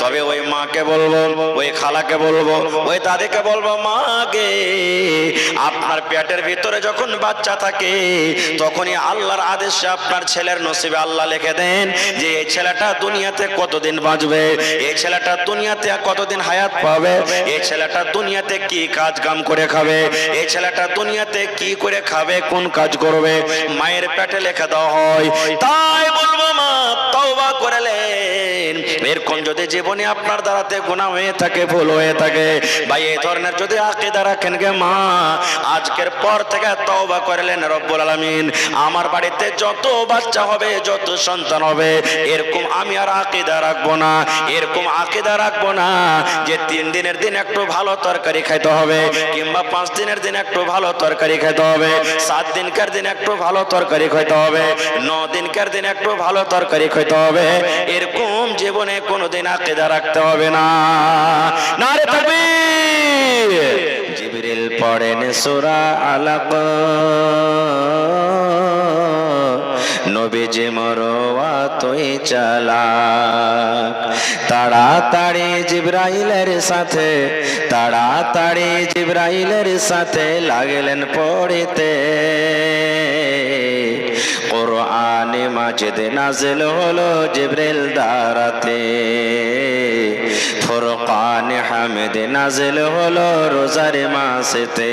তবে ওই মাকে বলবো, ওই খালাকে বলবো, ওই দাদিকে বলবো, মা গে, আপনার পেটের ভিতরে যখন বাচ্চা থাকে তখনই আল্লাহর আদেশে আপনার ছেলের নসিবে আল্লাহ লিখে দেন যে এই ছেলেটা দুনিয়াতে কতদিন বাঁচবে, এই ছেলেটা দুনিয়াতে কতদিন হায়াত পাবে, এই ছেলেটা দুনিয়াতে কি কাজ কাম করে খাবে, এই ছেলেটা দুনিয়াতে কি করে খাবে, কোন কাজ করবে, মায়ের পেটে লেখা দেওয়া হয়। তাই বলবো মা তওবা করলেন। এরকম যদি জীবনে আপনার দ্বারাতে গুনাহ হয়ে থাকে, ভুল হয়ে থাকে, ভাই এই ধরনের যদি আকীদা রাখেন গে মা, আজকের পর থেকে তওবা করলেন রব্বুল আলামিন আমার বাড়িতে যত বাচ্চা হবে, যত সন্তান হবে, এরকম আমি আর আকীদা রাখবো না, এরকম আকীদা রাখবো না যে 3 দিনের দিন একটু ভালো তরকারি খাইতে হবে, কিংবা 5 দিনের দিন একটু ভালো তরকারি খাইতে হবে, 7 দিনকার দিন একটু ভালো তরকারি খাইতে হবে, 9 দিনকার দিন একটু ভালো তরকারি খাইতে হবে, এরকম জীবনে কোনোদিন আকীদা রাখতে হবে না। নারে তাকবীর। জিবরিল পড়েন সূরা আলাক, নবীজি মরওয়াতই চালাক, তাড়াতাড়ি জিবরাইলের সাথে, তাড়াতাড়ি জিবরাইলের সাথে লাগলেন পড়িতে। কোরআনে মাজিদ নাজিল হলো জিবরিল দ্বারাতে, ফুরকানে হামিদ নাজিল হলো রোজার মাসেতে।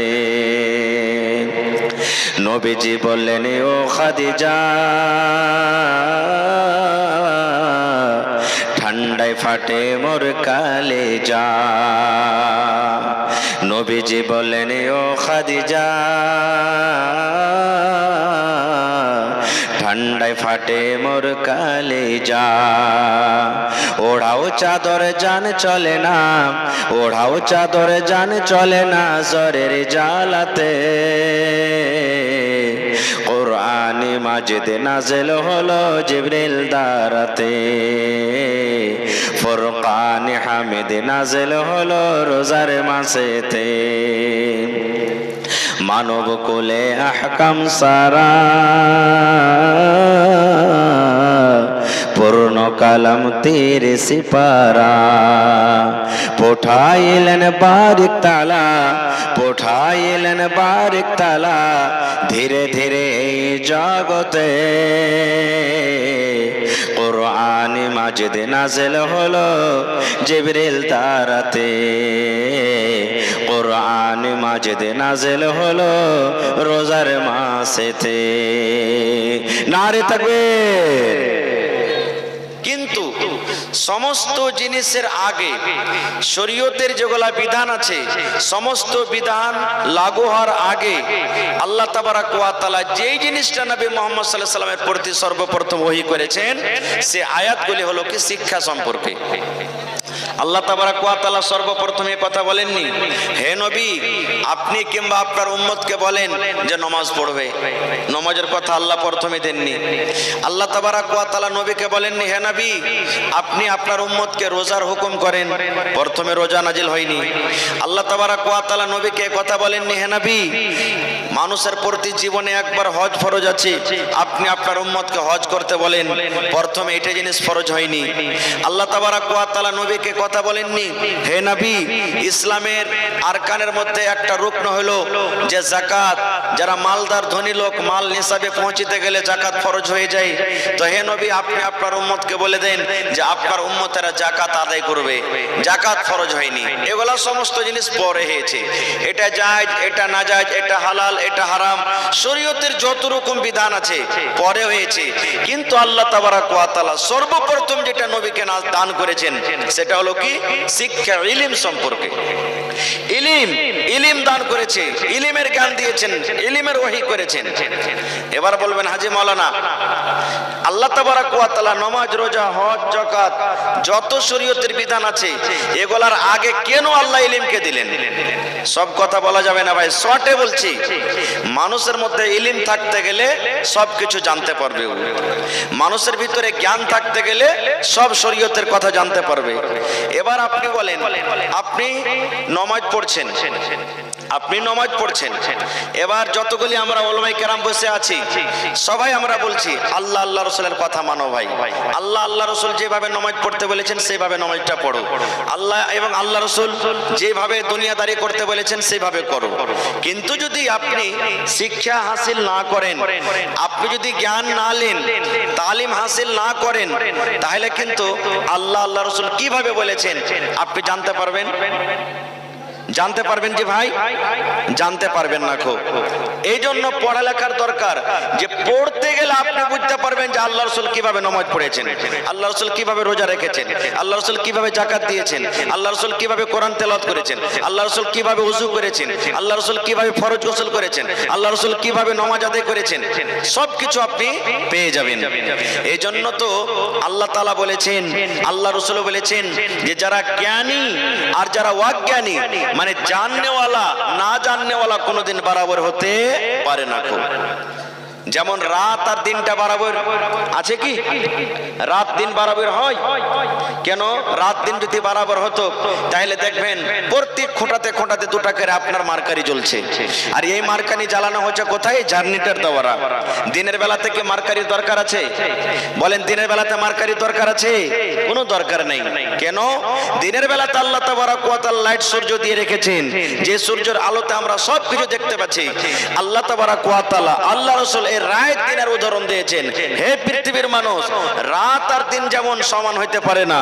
নবীজি বললেন ও খাদিজা, ঠান্ডায় ফাটে মোর কালেজা। নবীজি বললেন ও খাদিজা, ঠান্ডায় ফাটে মোর কালেজা। ওড়াও চাদর জান চলে না, ওড়াও চাদর জান চলে না জ্বরের জ্বালাতে। কোরআনে মাজিদ নাজিল হলো জিবরিল দ্বারাতে, ফুরকানে হামিদ নাজিল হলো রোজার মাসেতে। মানব কুলে আহকাম সারা, পূর্ণ কালাম তেরে সিপারা। পোঠাইলেন বারিক তালা, পোঠাইলেন বারিক তালা, ধীরে ধীরে এই জগতে। কোরআনে মাজিদ নাজিল হলো জিবরিল দ্বারাতে, কোরআনে মাজিদ নাজিল হলো রোজার মাসেতে। নারে তাকবীর। কিন্তু সমস্ত জিনিসের আগে শরীয়তের যেগুলা বিধান আছে, সমস্ত বিধান লাগু হওয়ার আগে আল্লাহ তাবারাক ওয়া তাআলা যেই জিনিসটা নবী মুহাম্মদ সাল্লাল্লাহু আলাইহি ওয়াসাল্লামের প্রতি সর্বপ্রথম ওহী করেছেন, সে আয়াতগুলি হলো কি শিক্ষা সম্পর্কে। আল্লাহ তাবারাক ওয়া তাআলা সর্বপ্রথমে কথা বলেননি হে নবী আপনি কিংবা আপনার উম্মতকে বলেন যে নামাজ পড়বে, নামাজের কথা আল্লাহ প্রথমে দেননি। আল্লাহ তাবারাক ওয়া তাআলা নবীকে বলেননি হে নবী আপনি আপনার উম্মতকে রোজার হুকুম করেন, প্রথমে রোজা নাজিল হয়নি। আল্লাহ তাবারাক ওয়া তাআলা নবীকে কথা বলেননি হে নবী মানুষের প্রতি জীবনে একবার হজ ফরজ আছে, আপনি আপনার উম্মতকে হজ করতে বলেন, প্রথমে এটা জিনিস ফরজ হয়নি। আল্লাহ তাবারাক ওয়া তাআলা নবীকে কথা বলেননি হে নবী ইসলামের আরকানের মধ্যে একটা রুকন হলো যে যাকাত, যারা মালদার ধনী লোক মাল নিসাবে পৌঁছতে গেলে যাকাত ফরজ হয়ে যায়, তো হে নবী আপনি আপনার উম্মতকে বলে দেন যে আপনার উম্মতেরা যাকাত আদায় করবে, যাকাত ফরজ হয়নি। এগুলা সমস্ত জিনিস পরে হয়েছে, এটা জায়েজ এটা নাজায়েজ, এটা হালাল এটা হারাম, শরীয়তের যত রকম বিধান আছে পরে হয়েছে। কিন্তু আল্লাহ তাবারাক ওয়া তাআলা সর্বপ্রথম যেটা নবীকে দান করেছেন সেটা হলো কি শিক্ষা, ইলম সম্পর্কে। ইলম দান করেছে, ইলমের জ্ঞান দিয়েছেন, ইলমের ওহী করেছেন। এবার বলবেন হাজী মাওলানা আল্লাহ তাবারাক ওয়া তাআলা নামাজ রোজা হজ যাকাত যত শরীয়তের বিধান আছে এগুলার আগে কেন আল্লাহ ইলমকে দিলেন? সব কথা বলা যাবে না ভাই, শর্টে বলছি। মানুষের মধ্যে ইলম থাকতে গেলে সবকিছু জানতে পারবে, মানুষের ভিতরে জ্ঞান থাকতে গেলে সব শরীয়তের কথা জানতে পারবে। এবার আপনি বলেন আপনি নামাজ পড়ছেন, আপনি নামাজ পড়ছেন, এবার যতগুলি আমরা ওলামায়ে কেরাম বসে আছি সবাই আমরা বলছি আল্লাহ আল্লাহ রসুলের কথা মানো ভাই, আল্লাহ আল্লাহ রসুল যেভাবে নামাজ পড়তে বলেছেন সেভাবে নামাজটা পড়ো, আল্লাহ এবং আল্লাহ রসুল যেভাবে দুনিয়াদারি করতে বলেছেন সেভাবে করো। কিন্তু যদি আপনি শিক্ষা হাসিল না করেন, আপনি যদি জ্ঞান না নেন, তালিম হাসিল না করেন, তাহলে কিন্তু আল্লাহ আল্লাহ রসুল কিভাবে বলেছেন আপনি জানতে পারবেন? জানতে পারবেন যে ভাই? জানতে পারবেন না। খুব এই জন্য পড়ালেখার দরকার, যে পড়তে গেলে আপনি বুঝতে পারবেন যে আল্লাহ রসুল কিভাবে নামাজ পড়েছেন, আল্লাহ রসুল কিভাবে রোজা রেখেছেন, আল্লাহ রসুল কিভাবে জাকাত দিয়েছেন, আল্লাহ রসুল কিভাবে কোরআন তেলাওয়াত করেছেন, আল্লাহ রসুল কিভাবে ওযু করেছেন, আল্লাহ রসুল কিভাবে ফরজ গোসল করেছেন, আল্লাহ রসুল কিভাবে নামাজ আদায় করেছেন, সবকিছু আপনি পেয়ে যাবেন। এই জন্য তো আল্লাহ তাআলা বলেছেন, আল্লাহ রসুল বলেছেন যে যারা জ্ঞানী আর যারা অজ্ঞানী, মানে জাননেওয়ালা না জাননেওয়ালা কোনোদিন বরাবর হতে পারে না। খুব যেমন রাত আর দিনটা বরাবর আছে কি? রাত দিন বরাবর হয় কেন? রাত দিন যদি বরাবর হতো তাহলে দেখবেন প্রত্যেক খোঁটাতে খোঁটাতে দুটা করে আপনার মার্কারি জ্বলছে, আর এই মার্কারি জ্বালানো হচ্ছে কোথায়? জার্নিটার দ্বারা। দিনের বেলা থেকে মার্কারির দরকার আছে? বলেন দিনের বেলাতে মার্কারির দরকার আছে? কোনো দরকার নেই। কেন? দিনের বেলাতে আল্লাহ তাবারক ওয়া তাআলা লাইট সূর্য দিয়ে রেখেছেন, যে সূর্যের আলোতে আমরা সব কিছু দেখতে পাচ্ছি। আল্লাহ তাবারক ওয়া তাআলা আল্লাহ রাসূল এই রাত দিনের উদাহরণ দিয়েছেন। হে পৃথিবীর মানুষ, রাত আর দিন যেমন সমান হইতে পারে না,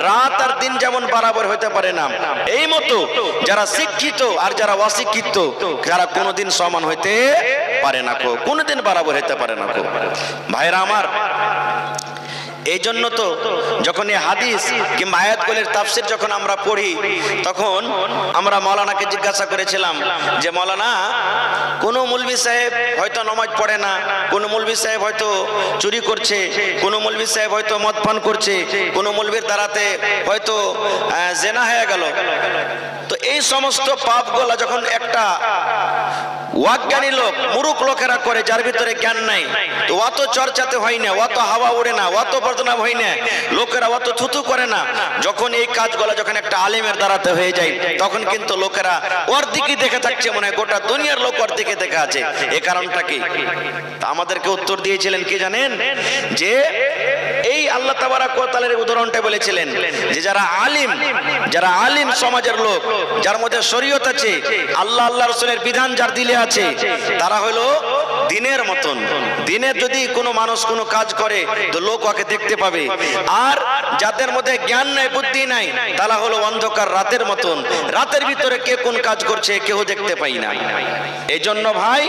রাত আর দিন যেমন বরাবর হইতে পারে না, এই মতো যারা শিক্ষিত আর যারা অশিক্ষিত যারা কোনোদিন সমান হইতে পারে না, কোনোদিন বরাবর হইতে পারে না। ভাইরা আমার, এই জন্য তো যখন এই হাদিস কিংবা আয়াতগুলির তাফসীর যখন আমরা পড়ি, তখন আমরা মাওলানাকে জিজ্ঞাসা করেছিলাম যে মাওলানা, কোন মৌলভী সাহেব হয়তো নামাজ পড়ে না, কোন মৌলভী সাহেব হয়তো চুরি করছে, কোন মৌলভী সাহেব হয়তো মদ পান করছে, কোন মৌলভীর দ্বারাতে হয়তো জেনা হয়ে গেল। তো এই সমস্ত পাপগুলা যখন একটা অজ্ঞানী লোক, মূর্খ লোকেরা করে, যার ভিতরে জ্ঞান নাই, তো অত চর্চাতে হয় না, অত হাওয়া ওড়ে না, অত বদনাম হয় না, লোকেরা অত থুতু করে না। যখন এই কাজগুলো যখন একটা আলেমের দ্বারাতে হয়ে যায়, তখন কিন্তু লোকেরা ওর দিকে দেখে থাকছে, মনে হয় গোটা দুনিয়ার লোক ওর দিকে দেখে আছে। এই কারণটা কি? তা আমাদেরকে উত্তর দিয়েছিলেন কি জানেন? যে এই আল্লাহ তাবারক ওয়া তাআলার উদাহরণটা বলেছিলেন যে যারা আলিম, যারা আলিম সমাজের লোক, যার মধ্যে শরীয়ত আছে, আল্লাহ আল্লাহ রাসূলের বিধান যার দিলে আছে, তারা হলো দিনের মতন। দিনের যদি কোনো মানুষ কোনো কাজ করে তো লোক ওকে দেখতে পাবে, আর যাদের মধ্যে জ্ঞান নাই, বুদ্ধি নাই, তারা হলো অন্ধকার রাতের মতন। রাতের ভিতরে কে কোন কাজ করছে কেউ দেখতে পাই না। এই জন্য ভাই,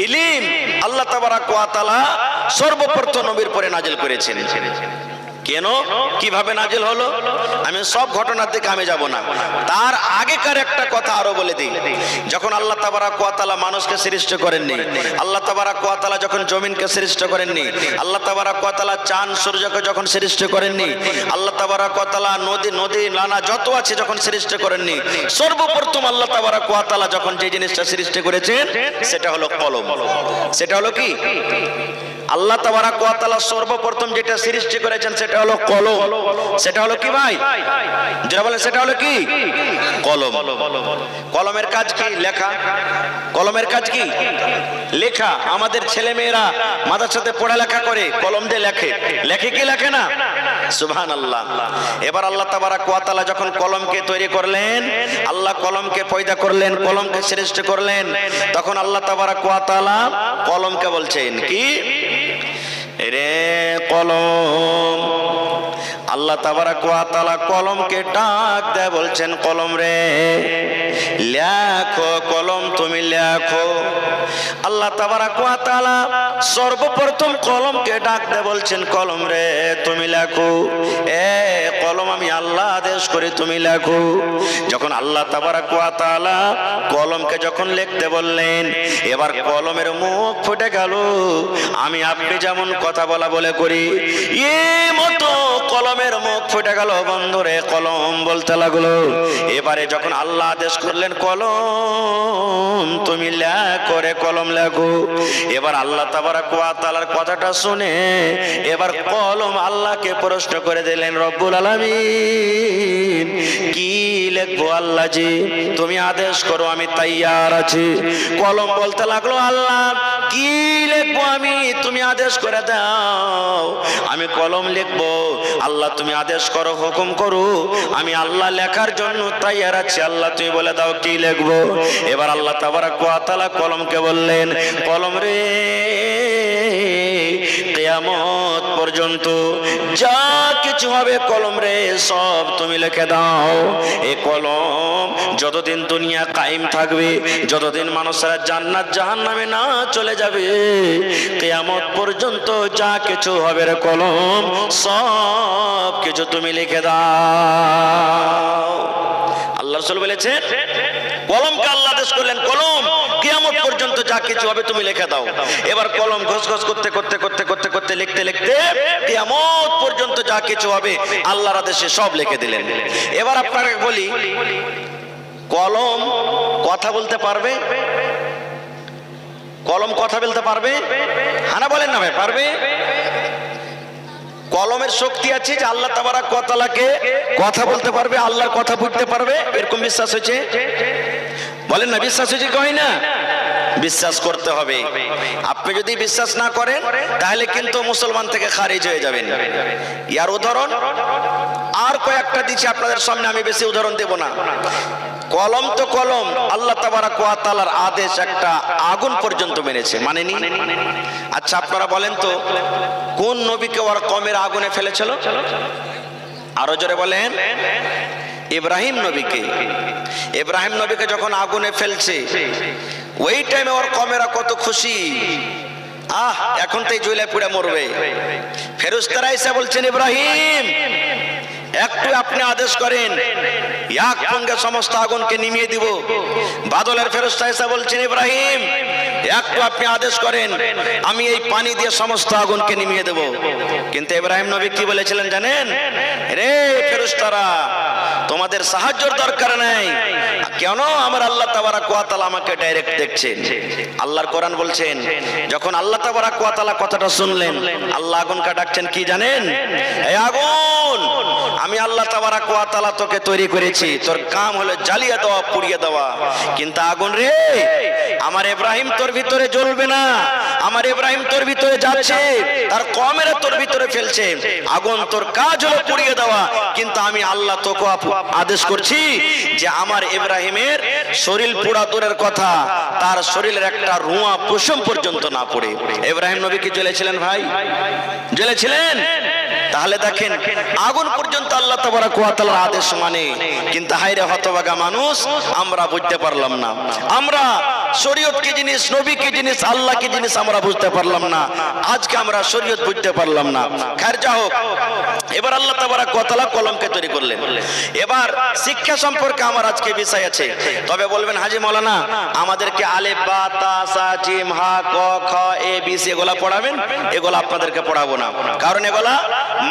ইলম আল্লাহ তাবারক ওয়া তাআলা সর্বপ্রথম নবীর পরে নাজিল করেছেন। কেন, কিভাবে নাজিল হলো, আমি সব ঘটনার দিকে আমি যাব না, তার আগেকার একটা কথা আরো বলে দিই। যখন আল্লাহ তাবারক ওয়া তাআলা মানুষকে সৃষ্টি করেননি, আল্লাহ তাবারক ওয়া তাআলা যখন জমিনকে সৃষ্টি করেননি, আল্লাহ তাবারক ওয়া তাআলা চাঁদ সূর্যকে যখন সৃষ্টি করেননি, আল্লাহ তাবারক ওয়া তাআলা নদী নালা যত আছে যখন সৃষ্টি করেননি, সর্বপ্রথম আল্লাহ তাবারক ওয়া তাআলা যখন যে জিনিসটা সৃষ্টি করেছেন সেটা হলো কলম। সেটা হলো কি? আল্লাহ তাবারক ওয়া তাআলা সর্বপ্রথম যেটা সৃষ্টি করেছেন সেটা হলো কলম। সেটা হলো কি ভাই? যারা বলেন সেটা হলো কি? কলম। কলমের কাজ কি? লেখা। কলমের কাজ কি? লেখা। আমাদের ছেলে মেয়েরা মাদ্রাসাতে পড়ালেখা করে, কলম দিয়ে লেখে। লেখে কি লেখে না? সুবহানাল্লাহ। এবার আল্লাহ তাবারক ওয়া তাআলা যখন কলমকে তৈরি করলেন, আল্লাহ কলমকে পয়দা করলেন, কলমকে সৃষ্টি করলেন, তখন আল্লাহ তাবারক ওয়া তাআলা কলমকে বলছেন কি? রে কলম। আল্লাহ তাবারক ওয়া তাআলা কলমকে ডাক দেয়, বলছেন কলম রে লেখো, কলম তুমি লেখো। আল্লাহ তাবারক ওয়া তাআলা সর্বপ্রথম কলমকে ডাক দেয়, বলছেন কলম রে তুমি লেখো। এ কলম, আমি আল্লাহ আদেশ করি তুমি লেখো। যখন আল্লাহ তাবারক ওয়া তাআলা কলমকে যখন লিখতে বললেন, এবার কলমের মুখ ফুটে গেল। আমি আপনি যেমন কথা বলা বলে করি, এই মতো কলমের মুখ ফুটে গেল। বন্ধুরে, কলম বলতে লাগলো। এবারে যখন আল্লাহ আদেশ করলেন কলম তুমি লেখো রে, কলম লেখো। এবার আল্লাহ তাবারক ওয়া তাআলার কথাটা শুনে এবার কলম আল্লাহকে প্রশ্ন করে দিলেন, রব্বুল আলামিন কি লিখবো আল্লাহ জি তুমি আদেশ করো আমি তাইয়ার আছি। কলম বলতে লাগলো আল্লাহ কি লিখবো আমি, তুমি আদেশ করে দাও। আমি কলম লিখবো, আল্লাহ তুমি আদেশ করো, হুকুম করো, আমি আল্লাহ লেখার জন্য তাইয়ার আছি। আল্লাহ তুমি বলে দাও কি লিখবো। এবার আল্লাহ তাবারাক ওয়া তাআলা কলমকে বললেন, কলম রে কিয়ামত পর্যন্ত যা কিছু হবে কলম রে সব তুমি লিখে দাও। এই কলম যতদিন দুনিয়া কায়েম থাকবে, যতদিন মানুষেরা জান্নাত জাহান্নামে না চলে যাবে, কিয়ামত পর্যন্ত যা কিছু হবে রে কলম সব কিছু তুমি লিখে দাও। আল্লাহ রাসূল বলেছেন কলমকে আল্লাহ আদেশ করলেন, কলম কিয়ামত পর্যন্ত যা কিছু হবে তুমি লিখে দাও। এবার কলম ঘসঘস করতে করতে করতে করতে করতে লিখতে লিখতে কিয়ামত পর্যন্ত যা কিছু হবে আল্লাহর আদেশে সব লিখে দিলেন। এবার আপনাকে বলি, কলম কথা বলতে পারবে? কলম কথা বলতে পারবে? হানা বলেন না ভাই, পারবে? কলমের শক্তি আছে যে আল্লাহ তাবারাক ওয়া তাআলাকে কথা বলতে পারবে, আল্লাহর কথা বুঝতে পারবে, এরকম বিশ্বাস হয়েছে? বলেন না, বিশ্বাস হয়েছে কি হয় না? বিশ্বাস করতে হবে। আপনি যদি বিশ্বাস না করেন তাহলে কিন্তু মুসলমান থেকে খারিজ হয়ে যাবেন। ইয়ার উদাহরণ আর কয়েকটা দিচ্ছি আপনাদের সামনে, আমি বেশি উদাহরণ দেব না। কলম তো কলম, আল্লাহ তাবারাক ওয়া তাআলার আদেশ একটা আগুন পর্যন্ত মেনেছে, মানেনি? আচ্ছা আপনারা বলেন তো কোন নবীকে ওর কমের আগুনে ফেলেছিল? আরো জোরে বলেন। ইব্রাহিম নবীকে। ইব্রাহিম নবীকে যখন আগুনে ফেলছে ওই টাইমে ওর কমেরা কত খুশি, এখন তো জ্বলে পুড়ে মরবে। ফেরেশতারা এসে বলছেন ইব্রাহিম একটু আপনি আদেশ করেন, এক সঙ্গে সমস্ত আগুনকে নিভিয়ে দিব। বাদলের ফেরেশতা এসে বলছেন ইব্রাহিম একটু আপনি আদেশ করেন, আমি এই পানি দিয়ে সমস্ত আগুনকে নিভিয়ে দেব। কিন্তু ইব্রাহিম নবী কি বলেছিলেন জানেন? রে ফেরেশতারা তোমাদের সাহায্যের দরকার নাই, কেন আমার আল্লাহ তাবারাক ওয়া তাআলা আমাকে ডাইরেক্ট দেখছেন। আল্লাহর কোরআন বলছেন যখন আল্লাহ তাবারাক ওয়া তাআলা কথাটা শুনলেন, আল্লাহ আগুনকে ডাকছেন কি জানেন? এই আগুন, আমি আল্লাহ তাবারাক ওয়া তাআলা তোকে তৈরি করেছি, তোর কাম হলো জ্বালিয়ে দেওয়া, পুড়িয়ে দেওয়া। কিন্তু আগুন রে আমার ইব্রাহিম তোর ভিতরে জ্বলবে না, আমার ইব্রাহিম তোর ভিতরে যাচ্ছে, তার কমেরা তোর ভিতরে ফেলছে। আগুন তোর কাজ হলো পুড়িয়ে দেওয়া, কিন্তু আমি আল্লাহ তোকে আদেশ করছি যে আমার ইব্রাহিমের শরীর পোড়া দূরের কথা, তার শরীরের একটা রুয়া পশম পর্যন্ত না পড়ে। ইব্রাহিম নবী কি জ্বলেছিলেন ভাই? জ্বলেছিলেন? তাহলে দেখেন আগুন পর্যন্ত আল্লাহ তাবারাক ওয়া তাআলার আদেশ মানে। কিন্তু হায়রে হতভাগা মানুষ, আমরা বুঝতে পারলাম না। আমরা শরীয়ত কি জিনিস, নবী কি জিনিস, আল্লাহ কি জিনিস আমরা বুঝতে পারলাম না। আজকে আমরা শরীয়ত বুঝতে পারলাম না। খায়ের যা হোক, এবার আল্লাহ তাবারাক ওয়া তাআলা কলমকে তৈরি করলেন। এবার শিক্ষা সম্পর্কে আমার আজকে বিষয় আছে। তবে বলবেন হাজী মাওলানা আমাদেরকে আলিফ বা তা সা জিম হা ক খ এ বি সি এগুলা পড়াবেন? এগুলা আপনাদেরকে পড়াবো না, কারণ এগুলা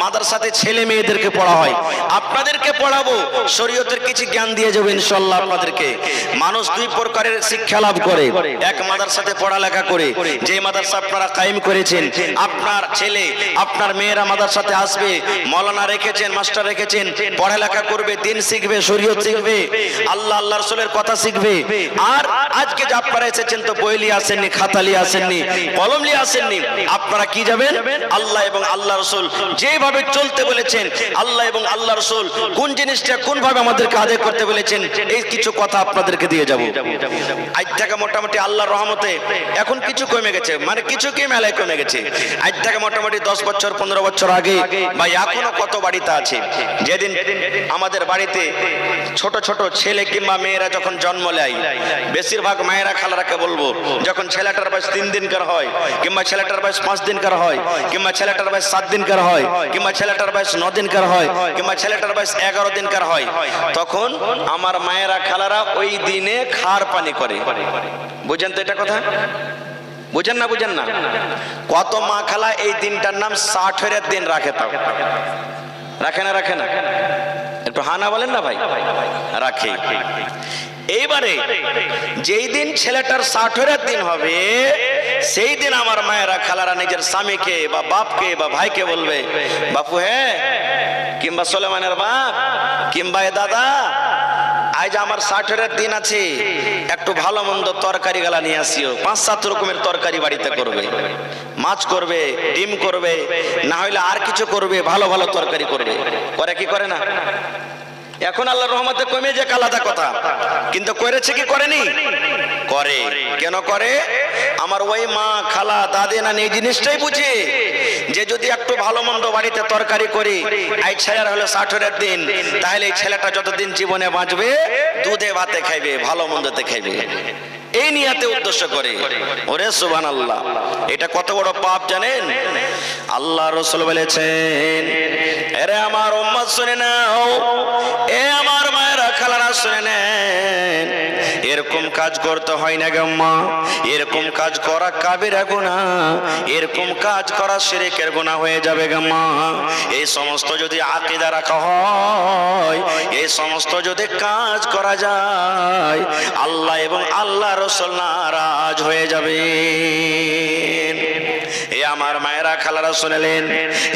মাদ্রাসাতে ছেলে মেয়েদেরকে পড়া হয়। আপনাদেরকে পড়াবো, শরীয়তের কিছু জ্ঞান দিয়ে যাবো ইনশাআল্লাহ আপনাদেরকে। মানুষ দুই প্রকারের শিক্ষা লাভ করে, এক মাদ্রাসাতে পড়ালেখা করে, যে মাদ্রাসা আপনারা কায়েম করেছেন, আপনার ছেলে আপনার মেয়েরা মাদ্রাসাতে আসবে, মাওলানা রেখেছেন, মাস্টার রেখেছেন, পড়ালেখা করবে, দিন শিখবে, শরীয়ত শিখবে, আল্লাহ আল্লাহর রাসূলের কথা শিখবে। আর আজকে যে আপনারা এসেছেন তো বই নিয়ে আসেননি, খাতা নিয়ে আসেননি, কলম নিয়ে আসেননি, আপনারা কি যাবেন? আল্লাহ এবং আল্লাহ রাসূল যেভাবে চলতে বলেছেন, আল্লাহ এবং আল্লাহ রাসূল কোন জিনিসটা কোন ভাবে আমাদেরকে আদায় করতে বলেছেন, এই কিছু কথা আপনাদেরকে দিয়ে যাব। আজ থেকে মোটামুটি আল্লাহর রহমতে এখন কিছু কমে গেছে, মানে কিছু কি মেলায় কমে গেছে। আজ থেকে মোটামুটি 10 বছর 15 বছর আগে বা এখনো কত বাড়িতে আছে, যেদিন আমাদের বাড়িতে ছোট ছোট ছেলে কিংবা মেয়েরা যখন জন্ম নেয়, বেশিরভাগ মায়েরা খালারাকে বলবো, যখন ছেলেটার বয়স 3 দিনকার হয়, কিংবা ছেলেটার বয়স 5 দিনকার হয়, কিংবা ছেলেটার বয়স 7 দিনকার হয়, কিংবা ছেলেটার বয়স 9 দিনকার হয়, কিংবা ছেলেটার বয়স 11 দিনকার হয়, তখন আমার মায়েরা খালারা ওই দিনে খার পানি করে। বুঝেন তো এটা কথা? বুঝেন না? বুঝেন না? কত মা খালা এই দিনটার নাম 60 দিন রাখে, তাও রাখে না? রাখে না? একটু হানা বলেন না ভাই। রাখে। এইবারে যেই দিন ছেলেটার 60 দিন হবে, সেই দিন আমার মায়েরা খালারা নিজের স্বামীকে বা বাপকে বা ভাইকে বলবে, বাপু হ্যাঁ, কিংবা সোলেমানের বাপ, কিংবা এ দাদা, আজ আমার 60-এর দিন আছে, একটু ভালো মন্দ তরকারি গালা নিয়ে আসিও। 5-7 রকমের তরকারি বাড়িতে করবে, মাছ করবে, ডিম করবে, না হইলে আর কিছু করবে, ভালো ভালো তরকারি করবে। করে কি করে না? এখন আল্লাহর রহমতে কমে যাক আলাদা কথা, কিন্তু করেছে কি করেনি? করে। কেন করে? আমার ওই মা, খালা, দাদি না এই জিনিসটাই বুঝে যে যদি একটু ভালো মন্দ বাড়িতে তরকারি করি, এই ছেলের হলো 60-এর দিন, তাহলে এই ছেলেটা যতদিন জীবনে বাঁচবে দুধে ভাতে খাইবে, ভালো মন্দতে খাইবে, এই নিয়াতে উদ্দেশ্য করে। ওরে সুবহানাল্লাহ, এটা কত বড় পাপ জানেন? আল্লাহ রাসূল বলেছেন, এরে আমার উম্মত শুনে নাও, এ আমার মায়েরা, খালারা শুনে নেন, এরকম কাজ করতে হয় না গাম্মা, এরকম কাজ করা কাবিরা গুনাহ, এরকম কাজ করা শিরকের গুনাহ হয়ে যাবে গাম্মা। এই সমস্ত যদি আকীদা রাখা হয়, এই সমস্ত যদি কাজ করা যায়, আল্লাহ এবং আল্লাহ রাসূল নারাজ হয়ে যাবে। এ আমার মায়েরা, খালারা শুনলেন,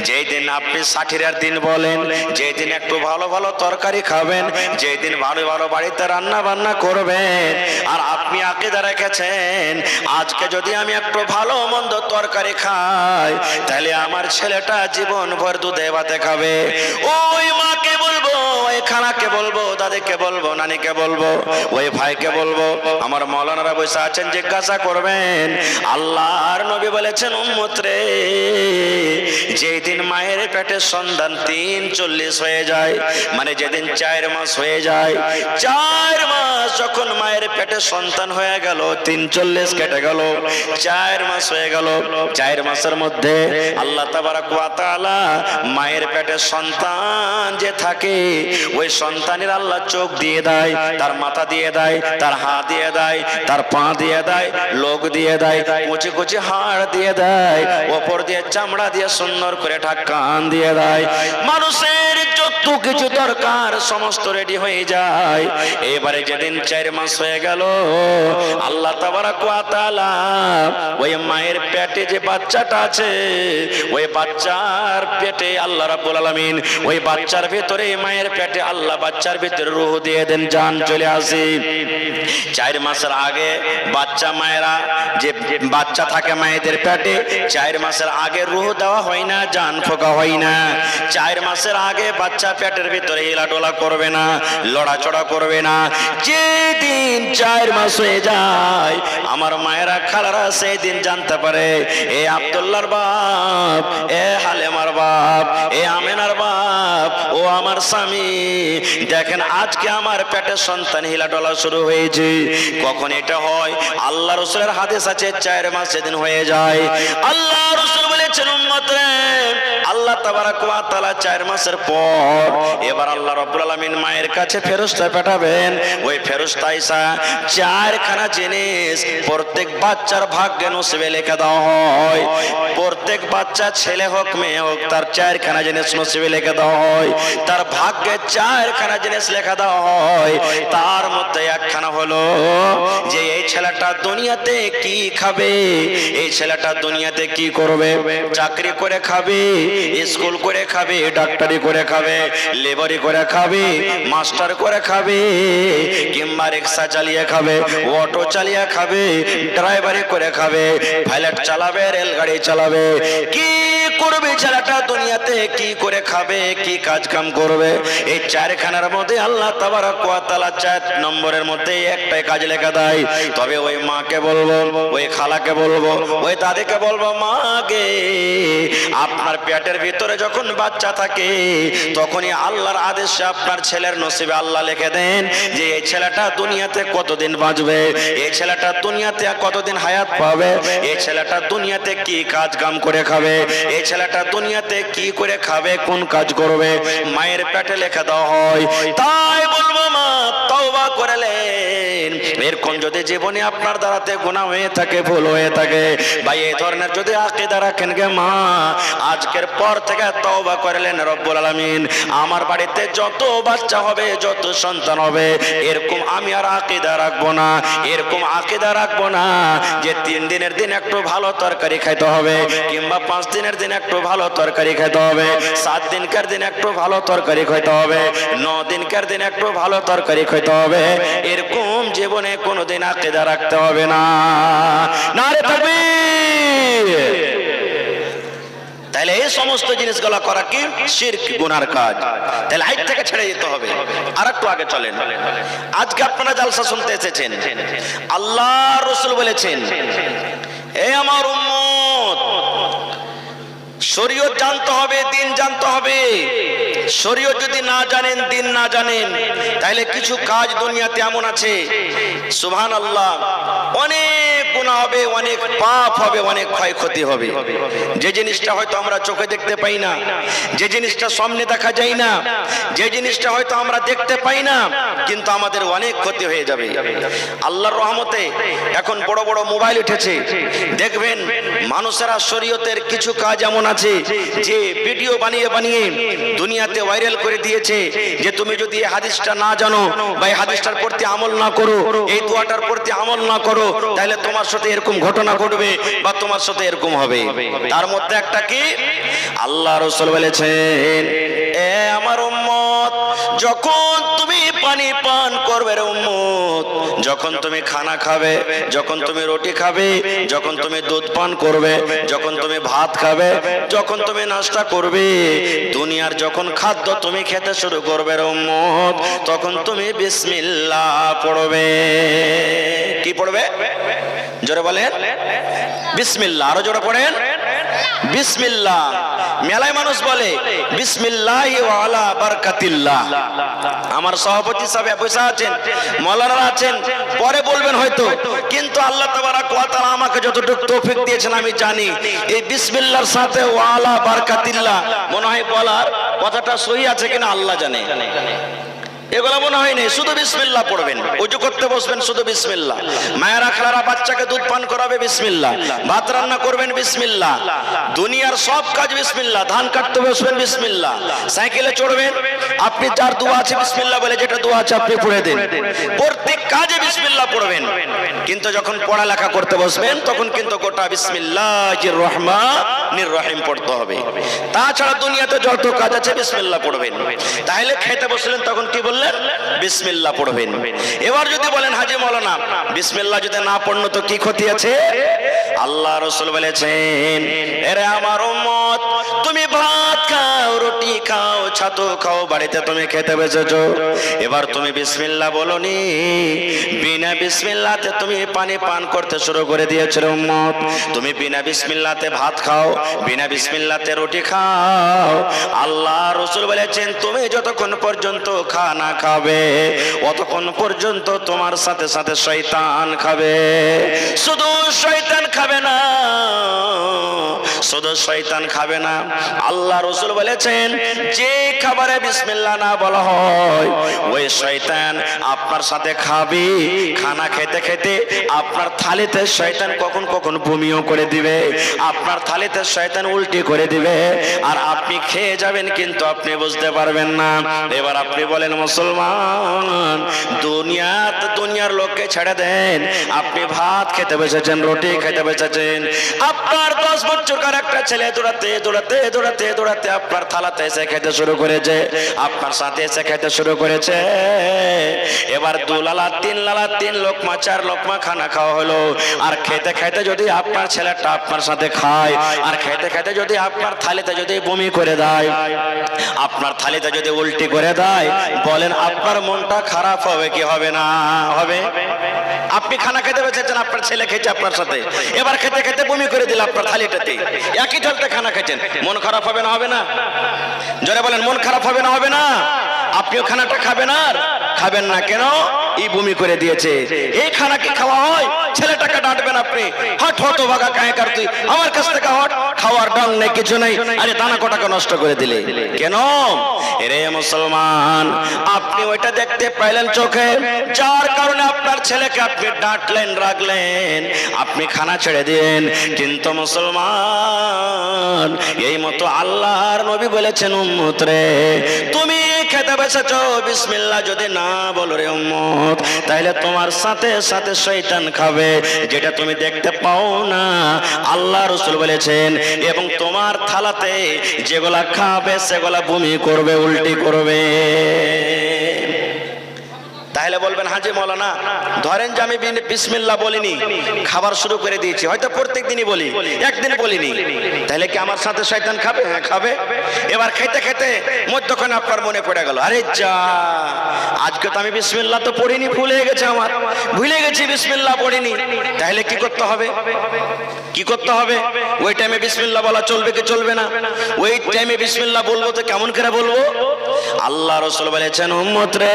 যেই দিন আপনি 60-এর দিন বলেন, যেই দিন একটু ভালো ভালো তরকারি খাবেন, যেই দিন ভালো ভালো বাড়িতে রান্না বান্না করবেন, আর আপনি আকীদা রেখেছেন আজকে যদি আমি একটু ভালো মন্দ তরকারি খাই, তাহলে আমার ছেলেটা জীবন ভর দুধে ভাতে খাবে। ওই মাকে বলবো, ওই খালাকে বলবো, দাদিকে বলবো, নানিকে বলবো, ওই ভাইকে বলবো, আমার মাওলানারা বসে আছেন, জিজ্ঞাসা করবেন। আল্লাহর নবী বলেছেন, উম্মত রে, যেই দিন মায়ের পেটে সন্তান 43 হয়ে যায়, মানে যেদিন 4 মাস হয়ে যায়, 4 মাস যখন মায়ের পেটে সন্তান হয়ে গেল, 43 কেটে গেল, 4 মাস হয়ে গেল, 4 মাসের মধ্যে আল্লাহ তাবারাক ওয়া তাআলা মায়ের পেটে সন্তান যে থাকে, ওই সন্তানের আল্লাহ চোখ দিয়ে দেয়, তার মাথা দিয়ে দেয়, তার হাত দিয়ে দেয়, তার পা দিয়ে দেয়, লোক দিয়ে দেয়, কুচি কুচি হাড় দিয়ে দেয়, ওপর দিয়ে চামড়া দিয়ে সুন্দর করে ঢাকান দিয়ে দেয়। মানুষের যত কিছু দরকার সমস্ত রেডি হয়ে যায়। এবারে যেদিন 4 মাস হয়ে গেল, আল্লাহ তাবারাক ওয়া তাআলা ওই মায়ের পেটে যে বাচ্চাটা আছে, ওই বাচ্চার পেটে আল্লাহ রাব্বুল আলামিন ওই বাচ্চার ভিতরে, মায়ের পেটে আল্লাহ বাচ্চার ভিতরে রূহ দিয়ে দেন, জান চলে আসে। 4 মাসের আগে বাচ্চা মায়েরা যে বাচ্চা থাকে মায়েদের পেটে, 4 মাসের আগে রূহ দেওয়া হয় না, জান ফোঁকা হয় না। 4 মাসের আগে বাচ্চা পেটের ভিতরে হিলাডোলা করবে না, লড়াচড়া করবে না। যেদিন 4 মাস হয়ে যায়, আমার মায়েরা, খালারা সেই দিন জানতে পারে, এ আব্দুল্লাহর বাপ, এ হালেমার বাপ, এ আমেনার বাপ, ও আমার স্বামী, দেখেন আজকে আমার পেটে সন্তান হিলাডোলা শুরু হয়েছে। কখন এটা হয়? আল্লাহ রাসূলের হাদিস আছে, 4 মাস যেদিন হয়ে যায়, আল্লাহ রাসূল বলেছেন, উম্মত রে, আল্লাহ তাবারাক ওয়া তাআলা 4 মাসের পর এবার আল্লাহ রাব্বুল আলামিন মায়ের কাছে ফেরেশতা পাঠাবেন। ওই ফেরেশতা আইসা 4খানা জিনিস প্রত্যেক বাচ্চার ভাগ্যে নসিবে লিখে দেওয়া হয়। প্রত্যেক বাচ্চা ছেলে হোক মেয়ে হোক, তার 4খানা জিনিস নসিবে লিখে দেওয়া হয়। তার ভাগ্যে 4খানা জিনিস লেখা দেওয়া হয়। তার মধ্যে একখানা হলো যে এই ছেলেটা দুনিয়াতে কি খাবে, এই ছেলেটা দুনিয়াতে কি করবে, চাকরি করে খাবে, স্কুল করে খাবে, ডাক্তারি করে খাবে, লেবারি করে খাবে, মাস্টার করে খাবে, কিংবা রিক্সা চালিয়ে খাবে, অটো চালিয়ে খাবে, ড্রাইভারি করে খাবে, পাইলট চালাবে, রেলগাড়ি চালাবে, কি করবে ছেলেটা দুনিয়াতে, কি করে খাবে, কি কাজ কাম করবে, এই 4খানার মধ্যে আল্লাহ তাবারাক ওয়া তাআলা 4 নম্বরের মধ্যে একটাই কাজ লেখা দেয়। তবে ওই মাকে বলবো, ওই খালাকে বলবো, ওই দাদিকে বলবো, মা গে, আপনার পেটের ভিতরে যখন বাচ্চা থাকে, তখনই আল্লাহর আদেশে আপনার ছেলের নসিবে আল্লাহ লিখে দেন যে এই ছেলেটা দুনিয়াতে কতদিন বাঁচবে, এই ছেলেটা দুনিয়াতে কতদিন হায়াত পাবে, এই ছেলেটা দুনিয়াতে কি কাজ কাম করে খাবে, এই ছেলেটা দুনিয়াতে কি করে খাবে, কোন কাজ করবে, মায়ের পেটে লেখা দেওয়া হয়। তাই বলবো, মা তওবা করলেন। এরকম যদি জীবনে আপনার দ্বারাতে গুনাহ হয়ে থাকে, ভুল হয়ে থাকে, ভাই এই ধরনের যদি আকীদা রাখেন গে মা, আজকের পর থেকে তওবা করলেন, রব্বুল আলামিন আমার বাড়িতে যত বাচ্চা হবে, যত সন্তান হবে, এরকম আমি আর আকীদা রাখবো না, এরকম আকীদা রাখবো না যে 3 দিনের দিন একটু ভালো তরকারি খাইতে হবে, কিংবা 5 দিনের দিন একটু ভালো তরকারি খাইতে হবে, 7 দিনকার দিন একটু ভালো তরকারি খাইতে হবে, 9 দিনকার দিন একটু ভালো তরকারি খাইতে হবে। এরকম জীবনে কোনোদিন আকীদা রাখতে হবে না। নারে তাকবীর। তাহলে এই সমস্ত জিনিসগুলো করা কি? শিরক, গুনার কাজ। তাহলে আজ থেকে ছেড়ে যেতে হবে। আর একটু আগে চলেন। আজকে আপনারা জালসা শুনতে এসেছেন, আল্লাহ রাসূল বলেছেন, এ আমার উম্মত, শরীয়ত জানতে হবে, দিন জানতে হবে। শরীয়ত যদি না জানেন, দিন না জানেন, তাহলে কিছু কাজ দুনিয়াতে এমন আছে, সুবহানাল্লাহ, অনেক গুনাহ হবে, অনেক পাপ হবে, অনেক ক্ষয়ক্ষতি হবে। যে জিনিসটা হয়তো আমরা চোখে দেখতে পাই না, যে জিনিসটা সামনে দেখা যায় না, যে জিনিসটা হয়তো আমরা দেখতে পাই না, কিন্তু আমাদের অনেক ক্ষতি হয়ে যাবে। আল্লাহর রহমতে এখন বড় বড় মোবাইল উঠেছে, দেখবেন মানুষেরা শরীয়তের কিছু কাজ এমন আছে যে ভিডিও বানিয়ে বানিয়ে দুনিয়াতে ভাইরাল করে দিয়েছে, যে তুমি যদি এই হাদিসটা না জানো বা এই হাদিসটার প্রতি আমল না করো, এই দোয়াটার প্রতি আমল না করো, তাহলে তোমার সাথে এরকম ঘটনা ঘটবে বা তোমার সাথে এরকম হবে। তার মধ্যে একটা কি? আল্লাহ রাসূল বলেছেন, এ আমার উম্মত, যখন তুমি পানি পান করবে রে উম্মত, যখন তুমি খানা খাবে, যখন তুমি রুটি খাবে, যখন তুমি দুধ পান করবে, যখন তুমি ভাত খাবে, যখন তুমি নাস্তা করবে, দুনিয়ার যখন খাদ্য তুমি খেতে শুরু করবে রে উম্মত, তখন তুমি বিসমিল্লাহ পড়বে। কি পড়বে? জোরে বলেন বিসমিল্লাহ। আরো জোরে পড়েন বিসমিল্লাহ। মেলায় মানুষ বলে বিসমিল্লাহি ওয়া আলা বারাকাতিল্লাহ। আমার সভাপতি সাহেব বসে আছেন, মাওলানা আছেন, পরে বলবেন হয়তো, কিন্তু আল্লাহ তাবারাক ওয়া তাআলা আমাকে যতটুকু তৌফিক দিয়েছেন আমি জানি এই বিসমিল্লাহর সাথে ওয়া আলা বারাকাতিল্লাহ মনে হয় বলার কথাটা সহি আছে কিনা আল্লাহ জানে। এগুলো মনে হয় নেই, শুধু বিসমিল্লাহ পড়বেন। ওযু করতে বসবেন, শুধু বিসমিল্লাহ। মায়েরা খালারা বাচ্চাকে দুধ পান করাবে, বিসমিল্লাহ। ভাত রান্না করবেন, বিসমিল্লাহ। দুনিয়ার সব কাজ বিসমিল্লাহ। ধান কাটতে বসবেন, বিসমিল্লাহ। সাইকেলে চড়বেন, আপনি যার দোয়া আছে বিসমিল্লাহ বলে, যেটা দোয়া আছে আপনি পড়ে দেন। প্রত্যেক কাজে বিসমিল্লাহ পড়বেন। কিন্তু যখন পড়ালেখা করতে বসবেন, তখন কিন্তু গোটা বিসমিল্লাহির রহমানির রহিম পড়তে হবে। তাছাড়া দুনিয়াতে যত কাজ আছে বিসমিল্লাহ পড়বেন। তাহলে খেতে বসলেন, তখন কি বললেন? বিসমিল্লাহ পড়বেন। এবার যদি বলেন হাজী মাওলানা বিসমিল্লাহ যদি না পড়নো তো কি ক্ষতি আছে? আল্লাহ রাসূল বলেছেন, এরে আমার উম্মত, তুমি ভাত খাও, রুটি খাও, ছাতু খাও, বাড়িতে তুমি খেতে বসেছো, এবার তুমি বিসমিল্লাহ বলনি, বিনা বিসমিল্লাহতে তুমি পানি পান করতে শুরু করে দিয়েছো উম্মত। তুমি বিনা বিসমিল্লাহতে ভাত খাও, বিনা বিসমিল্লাহতে রুটি খাও। আল্লাহ রাসূল বলেছেন, তুমি যতক্ষণ পর্যন্ত খানা খাবে, অতক্ষণ পর্যন্ত তোমার সাথে সাথে শয়তান খাবে। শুধু শয়তান খাবে না, শুধু শয়তান খাবে না, আল্লাহ রাসূল বলেছেন, যে খাবারে বিসমিল্লাহ না বলা হয় ওই শয়তান আপনার সাথে খাবে। খানা খেতে খেতে আপনার থালিতে শয়তান কখন কখন বমিও করে দিবে, আপনার থালিতে শয়তান উল্টি করে দিবে, আর আপনি খেয়ে যাবেন কিন্তু আপনি বুঝতে পারবেন না। এবার আপনি বলেন মুসলমান, দুনিয়ার লোককে ছেড়ে দেন, আপনি ভাত খেতে বসেছেন, রুটি খেতে বসেছেন, আপনার 10 বছরকার একটা ছেলে দৌড়াতে দৌড়াতে দৌড়াতে দৌড়াতে আপনার থালাতে এসে খেতে শুরু করেছে, আপনার সাথে এসে খেতে শুরু করেছে। এবার 2 লালা 3 লালা 3 লোকমা 4 লোকমা খানা খাওয়া হলো, আর খেতে খেতে যদি আপনার ছেলেটা আপনার সাথে খায়, আর খেতে খেতে যদি আপনার থালিতে যদি বমি করে দেয়, আপনার থালিতে যদি উল্টি করে দেয়, বলেন আপনার মনটা খারাপ হবে কি হবে না? হবে। আপনি খানা খেতে বসেছেন, আপনার ছেলে খেয়েছে আপনার সাথে, এবার খেতে খেতে বমি করে দিল আপনার থালিটাতে, একই জলতে খানা খেয়েছেন, মন খারাপ হবে না হবে না? জোরে বলেন, মন খারাপ হবে না হবে না? আপনিও খানাটা খাবেন আর খাবেন না কেন? এই বমি করে দিয়েছে। এই খানা কি খাওয়া হয়? ছেলেটাকে ডাঁটবেন আপনি, হট হট ভাগা কায় কার তুই আমার কাছ থেকে হট, খাওয়ার ডাল নেই কিছু নেই, আরে দানা কটাকে নষ্ট করে দিলে কেন? এরে মুসলমান, আপনি ওইটা দেখতে পাইলেন চোখে, যার কারণে আপনার ছেলেকে আপনি ডাঁটলেন, রাখলেন, আপনি খানা ছেড়ে দিন। কিন্তু মুসলমান, এই মতো আল্লাহর নবী বলেছেন, উম্মত রে তুমি খেতে বসেছো, বিসমিল্লাহ যদি না বলো রে উম্মত, তাহলে তোমার সাথে সাথে শয়তান খাবে, যেটা তুমি দেখতে পাও না। আল্লাহ রাসূল বলেছেন, এবং তোমার থালাতে যেগুলা খাবে সেগুলা বমি করবে, উল্টি করবে। তাহলে বলবেন, হাজি মৌলানা ধরেন যে আমি বিসমিল্লাহ বলিনি, খাবার শুরু করে দিয়েছি, হয়তো প্রত্যেক দিনই বলি, একদিন বলিনি, তাহলে কি আমার সাথে শয়তান খাবে? হ্যাঁ খাবে। এবার খেতে খেতে মধ্যখানে আপনার মনে পড়ে গেল, আরে যা আজকে তো আমি বিসমিল্লাহ তো পড়িনি, ভুলে গেছে, আমার ভুলে গেছি বিসমিল্লাহ পড়িনি। তাহলে কি করতে হবে? কি করতে হবে? ওই টাইমে বিসমিল্লাহ বলা চলবে কি চলবে না? ওই টাইমে বিসমিল্লাহ বলবো তো কেমন করে বলবো? আল্লাহ রাসূল বলেছেন, উম্মত রে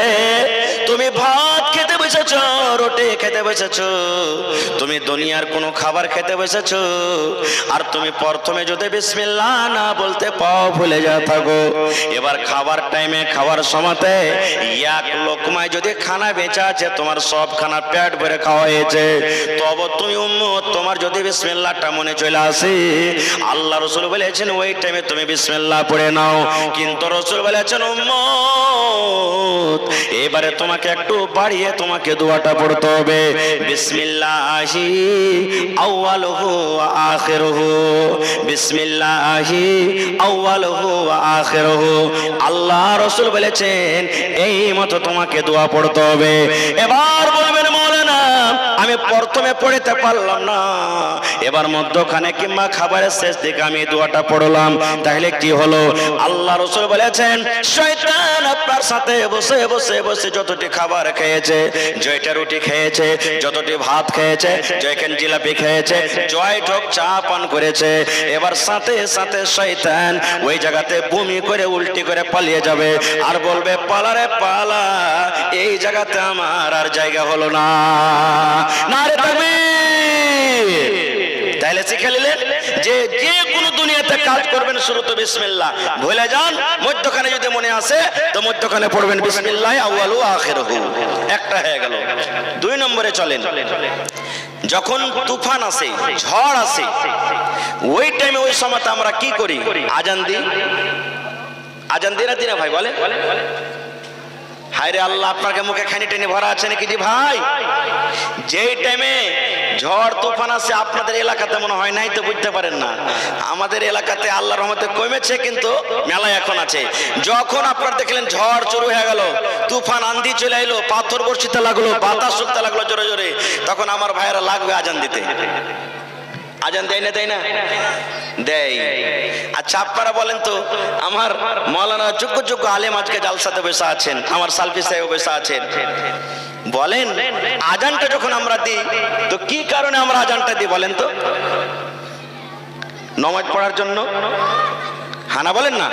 তুমি ভাত খেতে বসেছো, রুটি খেতে বসেছো, তুমি দুনিয়ার কোনো খাবার খেতে বসেছো, আর তুমি প্রথমে যদি বিসমিল্লাহ না বলতে পাও, ভুলে যা থাকো, এবার খাবার টাইমে খাওয়ার সময়তে এক লোকমায় যদি খানা বেঁচে আছে, তোমার সব খানা পেট ভরে খাওয়া হয়েছে, তবে তুমি উম্মত, তোমার যদি বিসমিল্লাহটা মনে চলে আসে, আল্লাহ রাসূল বলেছেন ওই টাইমে তুমি বিসমিল্লাহ পড়ে নাও। কিন্তু রাসূল বলেছেন, উম্মত এবারে তোমাকে একটু বাড়িয়ে তোমাকে দোয়াটা পড়তে হবে, বিসমিল্লাহি আউয়ালুহু ওয়া আখিরুহু, বিসমিল্লাহি আউয়ালুহু ওয়া আখিরুহু। আল্লাহ রাসূল বলেছেন এই মতো তোমাকে দোয়া পড়তে হবে। এবার বলবেন, মাওলানা আমি প্রথমে পড়তে পারলাম না, এবার মধ্যখানে কিংবা খাবারের শেষ দিকে আমি দোয়াটা পড়লাম, তাহলে কি হলো? আল্লাহ রাসূল বলেছেন, শয়তান আপনার সাথে বসে বসে বসে যতটি খাবার খেয়েছে, জয়টা রুটি খেয়েছে, যতটি ভাত খেয়েছে, জয়খান জিলাপি খেয়েছে, জয় ঢোক চা পান করেছে, এবার সাথে সাথে শয়তান ওই জায়গাতে বমি করে উল্টি করে পালিয়ে যাবে, আর বলবে, পালারে পালা, এই জায়গাতে আমার আর জায়গা হলো না। নারে তাকবীর! তাহলে শিখে নিলেন যে যে কোনো দুনিয়াতে কাজ করবেন শুরুতে বিসমিল্লাহ, ভুলে যান, মধ্যখানে যদি মনে আসে তো মধ্যখানে পড়বেন বিসমিল্লাহ আউয়ালু আখিরুহু। একটা হয়ে গেল। 2 নম্বরে চলেন, যখন তুফান আসে, ঝড় আসে, ওই টাইমে ওই সময়তে আমরা কি করি? আজান দিই। আজান দিই না দিনা ভাই? বলে হায়রে আল্লাহ, আপনাকে মুখে খানি টেনে ভরা আছে নাকি? জি ভাই, যেই টাইমে ঝড় তুফান আছে, আপনাদের এলাকাতে মনে হয় নাই তো বুঝতে পারেন না, আমাদের এলাকাতে আল্লাহর রহমতে কমেছে, কিন্তু মেলা এখন আছে। যখন আপনারা দেখলেন ঝড় শুরু হয়ে গেল, তুফান আন্ধি চলে এলো, পাথর বর্ষিতে লাগলো, বাতাস শুকতে লাগলো জোরে জোরে, তখন আমার ভাইয়েরা লাগবে আজান দিতে। আজান দেয় না? দেয় না? দেয়। আচ্ছা আপনারা বলেন তো, আমার মাওলানা যোগ্য যোগ্য আলেম আজকে জালসাতে বসে আছেন, আমার সালফি সাহেব বসে আছেন, বলেন আজানটা যখন আমরা দিই তো কি কারণে আমরা আজানটা দিই বলেন তো? নামাজ পড়ার জন্য? হানা বলেন না?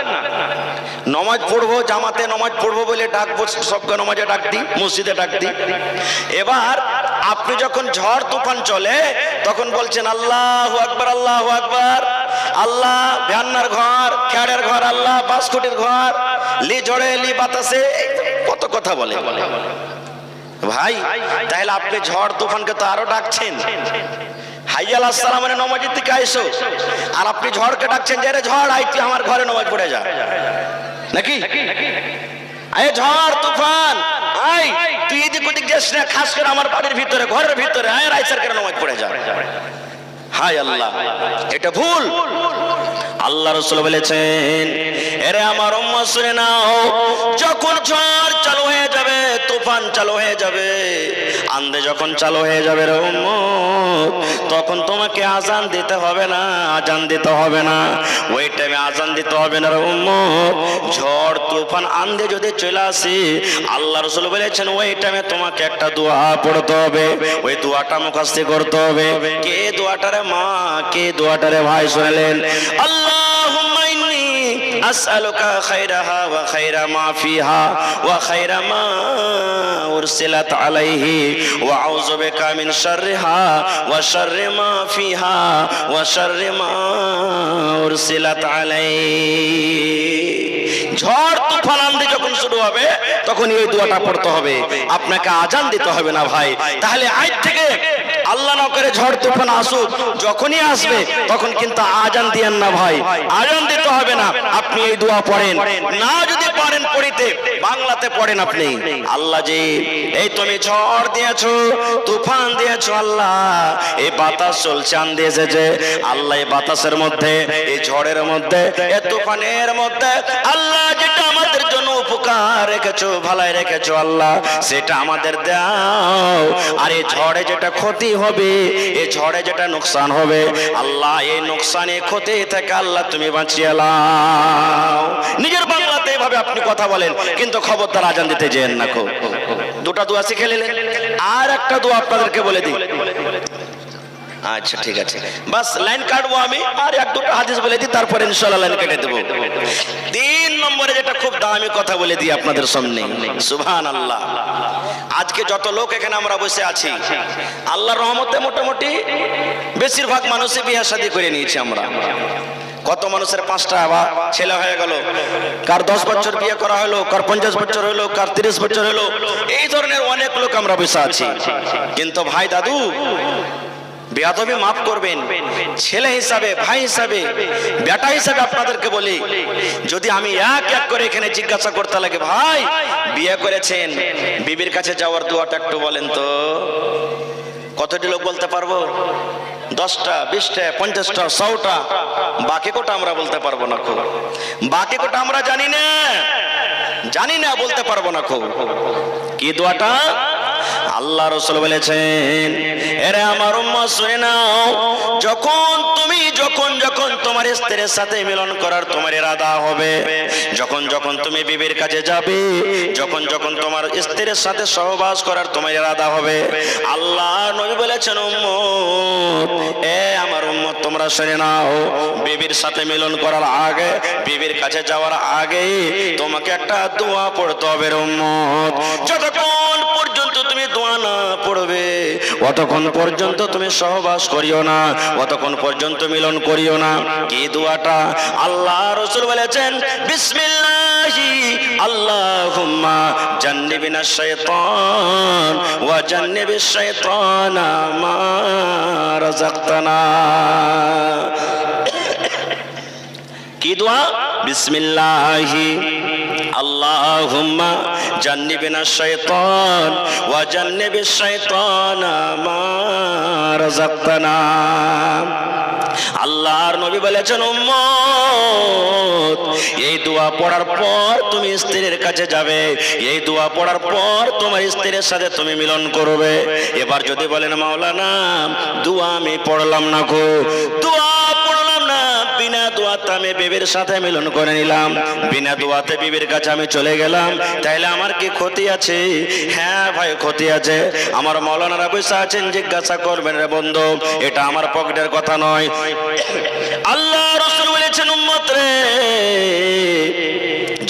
নমাজ পড়বো, জামাতে নমাজ পড়বো বলে ডাকবো, সবকে নমাজে ডাক দিই, মসজিদে ডাক দিই। এবার আপনি যখন ঝড় তুফান চলে তখন বলছেন আল্লাহু আকবার, আল্লাহু আকবার, আল্লাহ ভ্যান্নার ঘর, খেড়ের ঘর, আল্লাহ বাসকুটির ঘর, লি ঝড়ে লি বাতাসে, কত কথা বলে ভাই। তাহলে আপনি ঝড় তুফানকে তো আরো ডাকছেন, হাইয়াল আসসালামের নমাজের দিকে আইসো, আর আপনি ঝড়কে ডাকছেন যে রে ঝড় আই তুই আমার ঘরে নমাজ পড়ে যা, নাকি? আয় ঝড় তুফান আই, তুই এদিক ওদিক যাস না, খাস করে আমার বাড়ির ভিতরে, ঘরের ভিতরে আয়, রাইসার করে নমাজ পড়ে যা। হায় আল্লাহ, এটা ভুল। আল্লাহ রাসূল বলেছেন, এরে আমার উম্মত শুনে নাও, যখন ঝড় চালু হয়ে যাবে, তুফান চালু হয়ে যাবে, আন্ধে যখন চালু হয়ে যাবে রে উম্মত, তখন তোমাকে আজান দিতে হবে না, আজান দিতে হবে না, ওই টাইমে আজান দিতে হবে না রে উম্মত। ঝড় তুফান আন্ধে যদি চলে আসে, আল্লাহ রাসূল বলেছেন ওই টাইমে তোমাকে একটা দোয়া পড়তে হবে, ওই দোয়াটা মুখস্থ করতে হবে। কে দোয়াটা রে মা, কে দোয়াটা রে ভাই? শুনলেন, আল্লাহুম্মা ইন্নী আসআলুকা খায়রাহা ওয়া খায়রা মা ফিহা ওয়া খায়রা মা উরসিলাত আলাইহি ওয়া আউযু বিকা মিন শাররিহা ওয়া শাররি মা ফিহা ওয়া শাররি মা উরসিলাত আলাইহি। ঝড় তুফান আন্ধি যখন শুরু হবে তখন এই দোয়াটা পড়তে হবে, আপনাকে আজান দিতে হবে না ভাই। তাহলে আজ থেকে আল্লাহ না করে ঝড় তুফান আসুক, যখনই আসবে তখন কিন্তু আজান দিয়েন না ভাই, আজান দিতে হবে না। আপনি এই দোয়া পড়েন, না যদি পারেন পড়িতে বাংলাতে পড়েন আপনি। আল্লাহ যে এই তুমি ঝড় দিয়েছো, তুফান দিয়েছো, আল্লাহ এই বাতাস চলছে আন্ধি এসেছে, আল্লাহ এই বাতাসের মধ্যে, এই ঝড়ের মধ্যে, এই তুফানের মধ্যে আল্লাহ যেটা আমাদের জন্য উপকার রেখেছো, ভালাই রেখেছো আল্লাহ সেটা আমাদের দাও। আর এই ঝড়ে যেটা ক্ষতি হবে, এই ঝড়ে যেটা নোকসান হবে আল্লাহ এই নোকসানে ক্ষতি থেকে আল্লাহ তুমি বাঁচিয়ে নাও। নিজের বাংলাতে এভাবে আপনি কথা বলেন, কিন্তু খবরদার আজান দিতে যেন না। দুটা দোয়া শিখে নিলেন, আর একটা দোয়া আপনাদেরকে বলে দিই। আচ্ছা ঠিক আছে, বাস লাইন কাটবো আমি, আর এক দুটো হাদিস বলে দিই, তারপরে ইনশাআল্লাহ লাইন কেটে দেবো। 3 নম্বরে যেটা খুব দামি কথা বলে দিই আপনাদের সামনে, সুবহানাল্লাহ। আজকে যত লোক এখানে আমরা বসে আছি, আল্লাহর রহমতে মোটামুটি বেশিরভাগ মানুষই বিয়ে শাদী করে নিয়েছি আমরা। কত মানুষের 5টা ছেলে হয়ে গেল, কার 10 বছর বিয়ে করা হলো, কার 50 বছর হলো, কার 30 বছর হলো, এই ধরনের অনেক লোক আমরা বসে আছি। কিন্তু ভাই দাদু বেয়াদবি মাফ করবেন, ছেলে হিসাবে, ভাই হিসাবে, বেটা হিসাবে আপনাদেরকে বলি, যদি আমি এক এক করে এখানে জিজ্ঞাসা করতে লাগে, ভাই বিয়ে করেছেন, বিবির কাছে যাওয়ার দোয়াটা একটু বলেন তো, কতটি লোক বলতে পারবো? 10টা, 20টা, 50টা, 100টা। বাকি কোটা আমরা বলতে পারবো না, খুব বাকি কোটা আমরা জানি না, বলতে পারবো না। খুব কি দোয়াটা? আল্লাহ রাসূল বলেছেন, এরে আমার উম্মত শুনে নাও, যখন তোমার স্ত্রীর সাথে মিলন করার তোমার ইরাদা হবে, যখন তুমি বিবির কাছে যাবে, যখন তোমার স্ত্রীর সাথে সহবাস করার তোমার ইরাদা হবে, আল্লাহ নবী বলেছেন, উম্মত, এ আমার উম্মত তোমরা শুনে নাও, বিবির সাথে মিলন করার আগে, বিবির কাছে যাওয়ার আগে তোমাকে একটা দোয়া পড়তে হবে উম্মত। যতক্ষণ পর্যন্ত তুমি দোয়া না পড়বে অতক্ষণ পর্যন্ত তুমি সহবাস করিও না, অতক্ষণ পর্যন্ত মিলন করিও না। কি দোয়াটা? আল্লাহ রাসূল বলেছেন, বিসমিল্লাহি আল্লাহুম্মা জান্নিবিনাশ শাইতান ওয়া জান্নিবিশ শাইতানা মা রাযাকতানা। কি দোয়া? বিসমিল্লাহি আল্লাহুম্মা জান্নিবিনাশ শাইতান ওয়া জান্নিবিশ শাইতানা মা রাযাকতানা। আল্লাহর নবী বলেছেন, উম্মত এই দোয়া পড়ার পর তুমি স্ত্রীর কাছে যাবে, এই দোয়া পড়ার পর তোমার স্ত্রীর সাথে তুমি মিলন করবে। এবার যদি বলেন মাওলানা দোয়া আমি পড়লাম না গো, দোয়া পড়লাম না, বিনা দোয়াতে আমি বিবির সাথে মিলন করে নিলাম, বিনা দোয়াতে বিবির কাছে আমি চলে গেলাম, তাইলে আমার কি ক্ষতি আছে? হ্যাঁ ভাই ক্ষতি আছে। আমার মাওলানারা বসে আছেন, জিজ্ঞাসা করবেন রে বন্ধু, এটা আমার পকেটের কথা নয়। আল্লাহ রাসূল বলেছেন, উম্মত রে,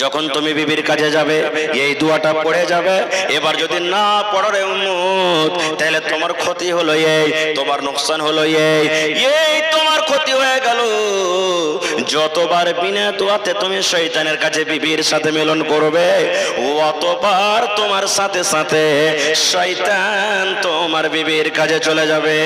যখন তুমি বিবির কাছে যাবে এই দোয়াটা পড়ে যাবে। এবার যদি না পড়ো রে উম্মত, তাহলে তোমার ক্ষতি হলো এই, তোমার নোকসান হলো এই তোমার ক্ষতি হয়ে গেল। যতবার বিনা দোয়াতে তুমি শয়তানের কাছে বিবির সাথে মিলন করবে, অতবার তোমার সাথে সাথে শয়তান তোমার বিবির কাছে চলে যাবে।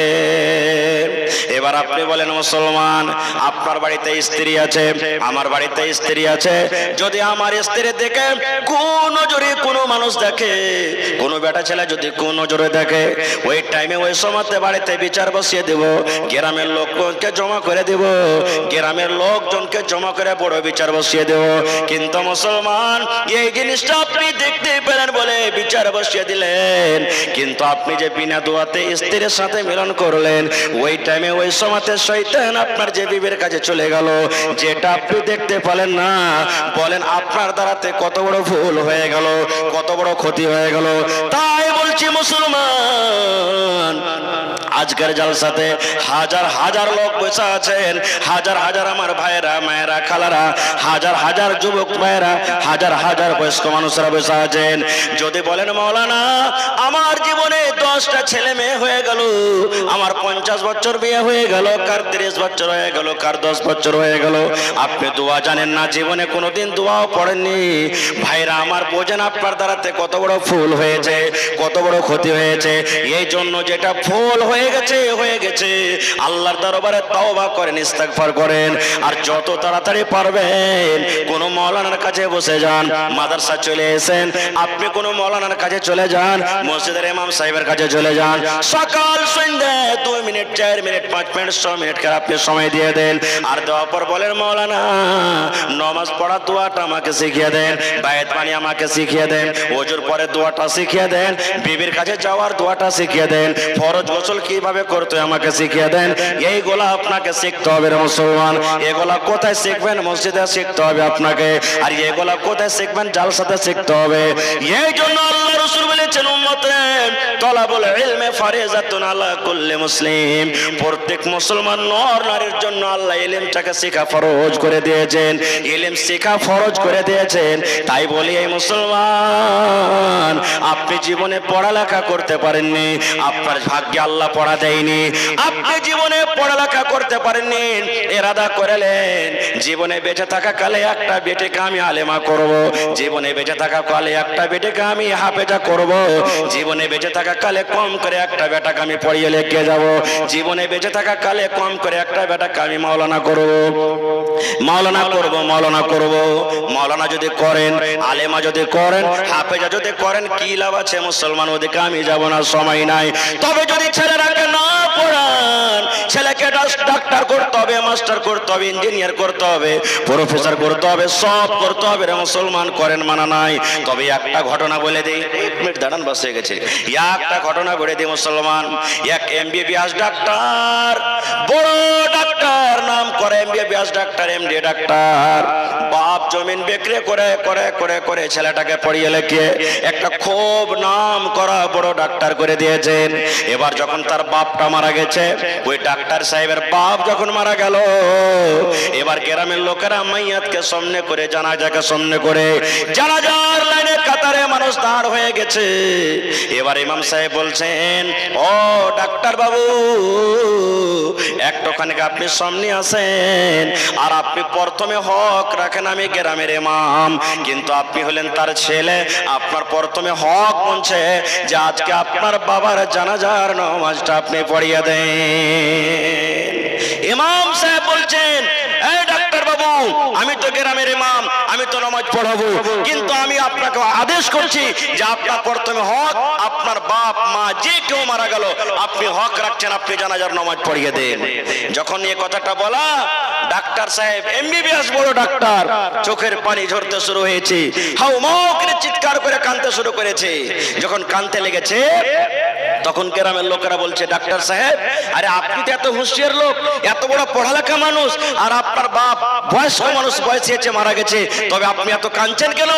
এবার আপনি বলেন মুসলমান, আপনার বাড়িতে স্ত্রী আছে, আমার বাড়িতে স্ত্রী আছে, যদি আমার স্ত্রী দেখে কোন নজরে কোনো মানুষ দেখে, কোন বেটা ছেলে যদি কোন নজরে দেখে, ওই টাইমে ওই সময়তে বাড়িতে বিচার বসিয়ে দেব, গ্রামের লোককে জমা করে দেব, গ্রামের লোকজনকে জমা করে বড় বিচার বসিয়ে দেব। কিন্তু মুসলমান এই জিনিসটা আপনি দেখতে পেলেন বলে বিচার বসিয়ে দিলেন, কিন্তু আপনি যে বিনা দোয়াতে স্ত্রীর সাথে মিলন করলেন, ওই টাইমে ওই সময়তে শয়তান আপনার যে বিবির কাছে চলে গেল, যেটা আপনি দেখতে পেলেন না। বলেন আপনার দ্বারাতে কত বড় ভুল হয়ে গেল, কত বড় ক্ষতি হয়ে গেল। তাই বলছি বলছি মুসলমান, আজকের জলসাতে হাজার হাজার লোক বসে আছেন, হাজার হাজার আমার ভাইরা মায়েরা খালারা, হাজার হাজার যুবক ভাইরা, হাজার হাজার বয়স্ক মানুষরা বসে আছেন। যদি বলেন মাওলানা আমার জীবনে 10টা ছেলে মেয়ে হয়ে গেল, আমার 50 বছর বিয়ে হয়ে গেল, কার 30 বছর হয়ে গেল, কার 10 বছর হয়ে গেল, আপনি দোয়া জানেন না, জীবনে কোনোদিন দোয়াও পড়েননি। ভাইরা আমার বোঝেন আপনার দ্বারাতে কত বড় ফুল হয়েছে, কত বড় ক্ষতি হয়েছে। এই জন্য যেটা ফুল হয়ে গেছে হয়ে গেছে, আল্লাহর দরবারে তওবা করেন, ইস্তেগফার করেন। আর যত তাড়াতাড়ি পারবেন কোন মাওলানার কাছে বসে যান, মাদ্রাসা চলে এসেন, আপনি কোন মাওলানার কাছে চলে যান, মসজিদের ইমাম সাহেবের কাছে চলে যান, সকাল সন্ধ্যা 2 মিনিট 4 মিনিট 5 মিনিট 6 মিনিট করে আপনি সময় দিয়ে দেন। আর দেওয়ার পর বলেন মাওলানা নামাজ পড়ার দোয়াটা আমাকে শিখিয়ে দেন, বায়াত পানি আমাকে শিখিয়ে দেন, ওজুর পরে দোয়াটা শিখিয়ে দেন, বিবির কাছে যাওয়ার দোয়াটা শিখিয়ে দেন, ফরজ গোসল কিভাবে করতে হয় আমাকে শিখিয়ে দেন। এইগুলা আপনাকে শিখতে হবে রে মুসলমান। এগুলা কোথায় শিখবেন? মসজিদে শিখতে হবে আপনাকে। আর এগুলা কোথায় শিখবেন? জালসাতে শিখতে হবে। এই জন্য আল্লাহ রাসূল বলেছেন উম্মতে তলাবুল ইলমে ফারিজাতুন আলা কুল্লি মুসলিম, প্রত্যেক মুসলমান নর নারীর জন্য আল্লাহ ইলমটাকে শেখা ফরজ করে দিয়েছেন, ইলম শেখা ফরজ করে দিয়েছেন। তাই বলি এই মুসলমান, আপনি জীবনে পড়ালেখা করতে পারেননি, আপনার ভাগ্যে আল্লাহ পড়া দেয়নি, আপনি জীবনে পড়ালেখা করতে পারেননি, ইরাদা করলেন জীবনে বেঁচে থাকা কালে একটা বেটিকে আমি আলেমা করব, জীবনে বেঁচে থাকা কালে একটা বেটিকে আমি হাফেজা করব, জীবনে বেঁচে থাকা কালে কম করে একটা বেটাকে আমি পড়িয়ে লিখে যাব, জীবনে বেঁচে থাকা কালে কম করে একটা বেটাকে আমি মাওলানা করব, মাওলানা করব, মাওলানা করব। মাওলানা যদি করেন, আলেমা যদি করেন, হাফেজা যদি করেন, কি লাভ আছে মুসলমান? ওদিকে আমি যাব না, সময় নাই। তবে যদি ছেলেরাকে না পড়ান, ছেলেকে ডাক্তার করতে হবে, মাস্টার করতে হবে, ইঞ্জিনিয়ার করতে হবে, প্রফেসর করতে হবে, সব করতে হবে রে মুসলমান, করেন মানা নাই। তবে একটা ঘটনা বলে দিই, 1 মিনিট দাঁড়ান, বাস হয়ে গেছে। একটা ঘটনা বলে দিই মুসলমান, এক MBBS ডাক্তার, বড় ডাক্তার, নাম করে MBBS ডাক্তার, MD ডাক্তার, বাপ জমিন বিক্রি করে করে করে করে ছেলেটাকে পড়িয়ে লেখে একটা খুব নাম করা বড় ডাক্তার করে দিয়েছেন। এবার যখন তার বাপটা মারা গেছে, ওই ডাক্তার সাহেবের বাপ যখন মারা গেল, এবার গ্রামের লোকেরা মাইয়াতকে সামনে করে, জানাজাকে সামনে করে, জানাজার লাইনে কাতারে মানুষ দাঁড় হয়ে গেছে। এবার ইমাম সাহেব বলছেন, ও ডাক্তার বাবু, একটুখানি আপনি সামনে আসেন, আর আপনি প্রথমে হক রাখেন, আমি গ্রামের ইমাম, কিন্তু আপনি হলেন তার ছেলে, আপনার প্রথমে হক বলছে যে আজকে আপনার বাবার জানাজার নামাজটা আপনি পড়িয়ে দেন। ইমাম সাহেব বলছেন, এই ডাক্তার বাবু, আমি তো গ্রামের ইমাম, আমি তো নামাজ পড়াবো, কিন্তু আমি আপনাকে আদেশ করছি যে আপনার প্রথমে হক, আপনার বাপ মা যে কেউ মারা গেল, আপনি হক রাখছেন, আপনি জানাজার নামাজ পড়িয়ে দেন। যখন এই কথাটা বলা, ডাক্তার সাহেব MBBS বড় ডাক্তার, চোখের পানি ঝরতে শুরু হয়েছে, হাউ মাউ করে চিৎকার করে কাঁদতে শুরু করেছে। যখন কাঁদতে লেগেছে, তখন গ্রামের লোকেরা বলছে, ডাক্তার সাহেব, আরে আপনি তো এত হুঁশিয়ার লোক, এত বড় পড়ালেখা মানুষ, আর আপনার বাপ বয়স্ক মানুষ, বয়সে এসে মারা গেছে, তবে আপনি এত কাঁদছেন কেন?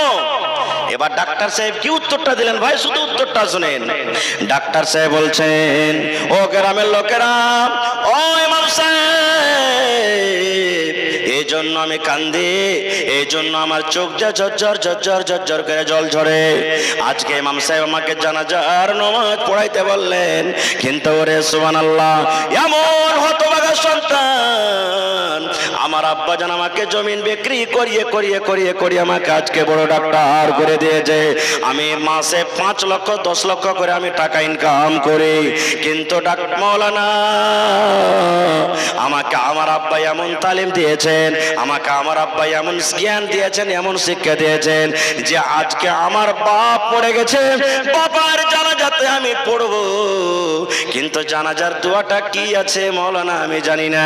এবার ডাক্তার সাহেব কি উত্তরটা দিলেন ভাই, শুধু উত্তরটা শুনেন। ডাক্তার সাহেব বলছেন, ও গ্রামের লোকেরা, ও ইমাম সাহেব, এই জন্য আমি কান্দি, এই জন্য আমার চোখ যা ঝরঝর ঝরঝর ঝরঝর করে জল ঝরে। আজকে ইমাম সাহেব আমাকে জানাজার নামাজ পড়াইতে বললেন, কিন্তু ওরে সুবহানাল্লাহ, এমন হতভাগা সন্তান, আমার আব্বা জান আমাকে জমিন বিক্রি করিয়ে করিয়ে করিয়ে করিয়ে আমাকে আজকে বড় ডাক্তার করে দিয়েছে। আমি মাসে 5 লক্ষ 10 লক্ষ করে আমি টাকা ইনকাম করি, কিন্তু মাওলানা আমাকে আমার আব্বা এমন তালিম দিয়েছেন, আমাকে আমার আব্বা এমন জ্ঞান দিয়েছেন, এমন শিক্ষা দিয়েছেন যে আজকে আমার বাপ পড়ে গেছে, বাবার জানাজাতে আমি পড়বো, কিন্তু জানাজার দোয়াটা কি আছে মাওলানা আমি জানি না,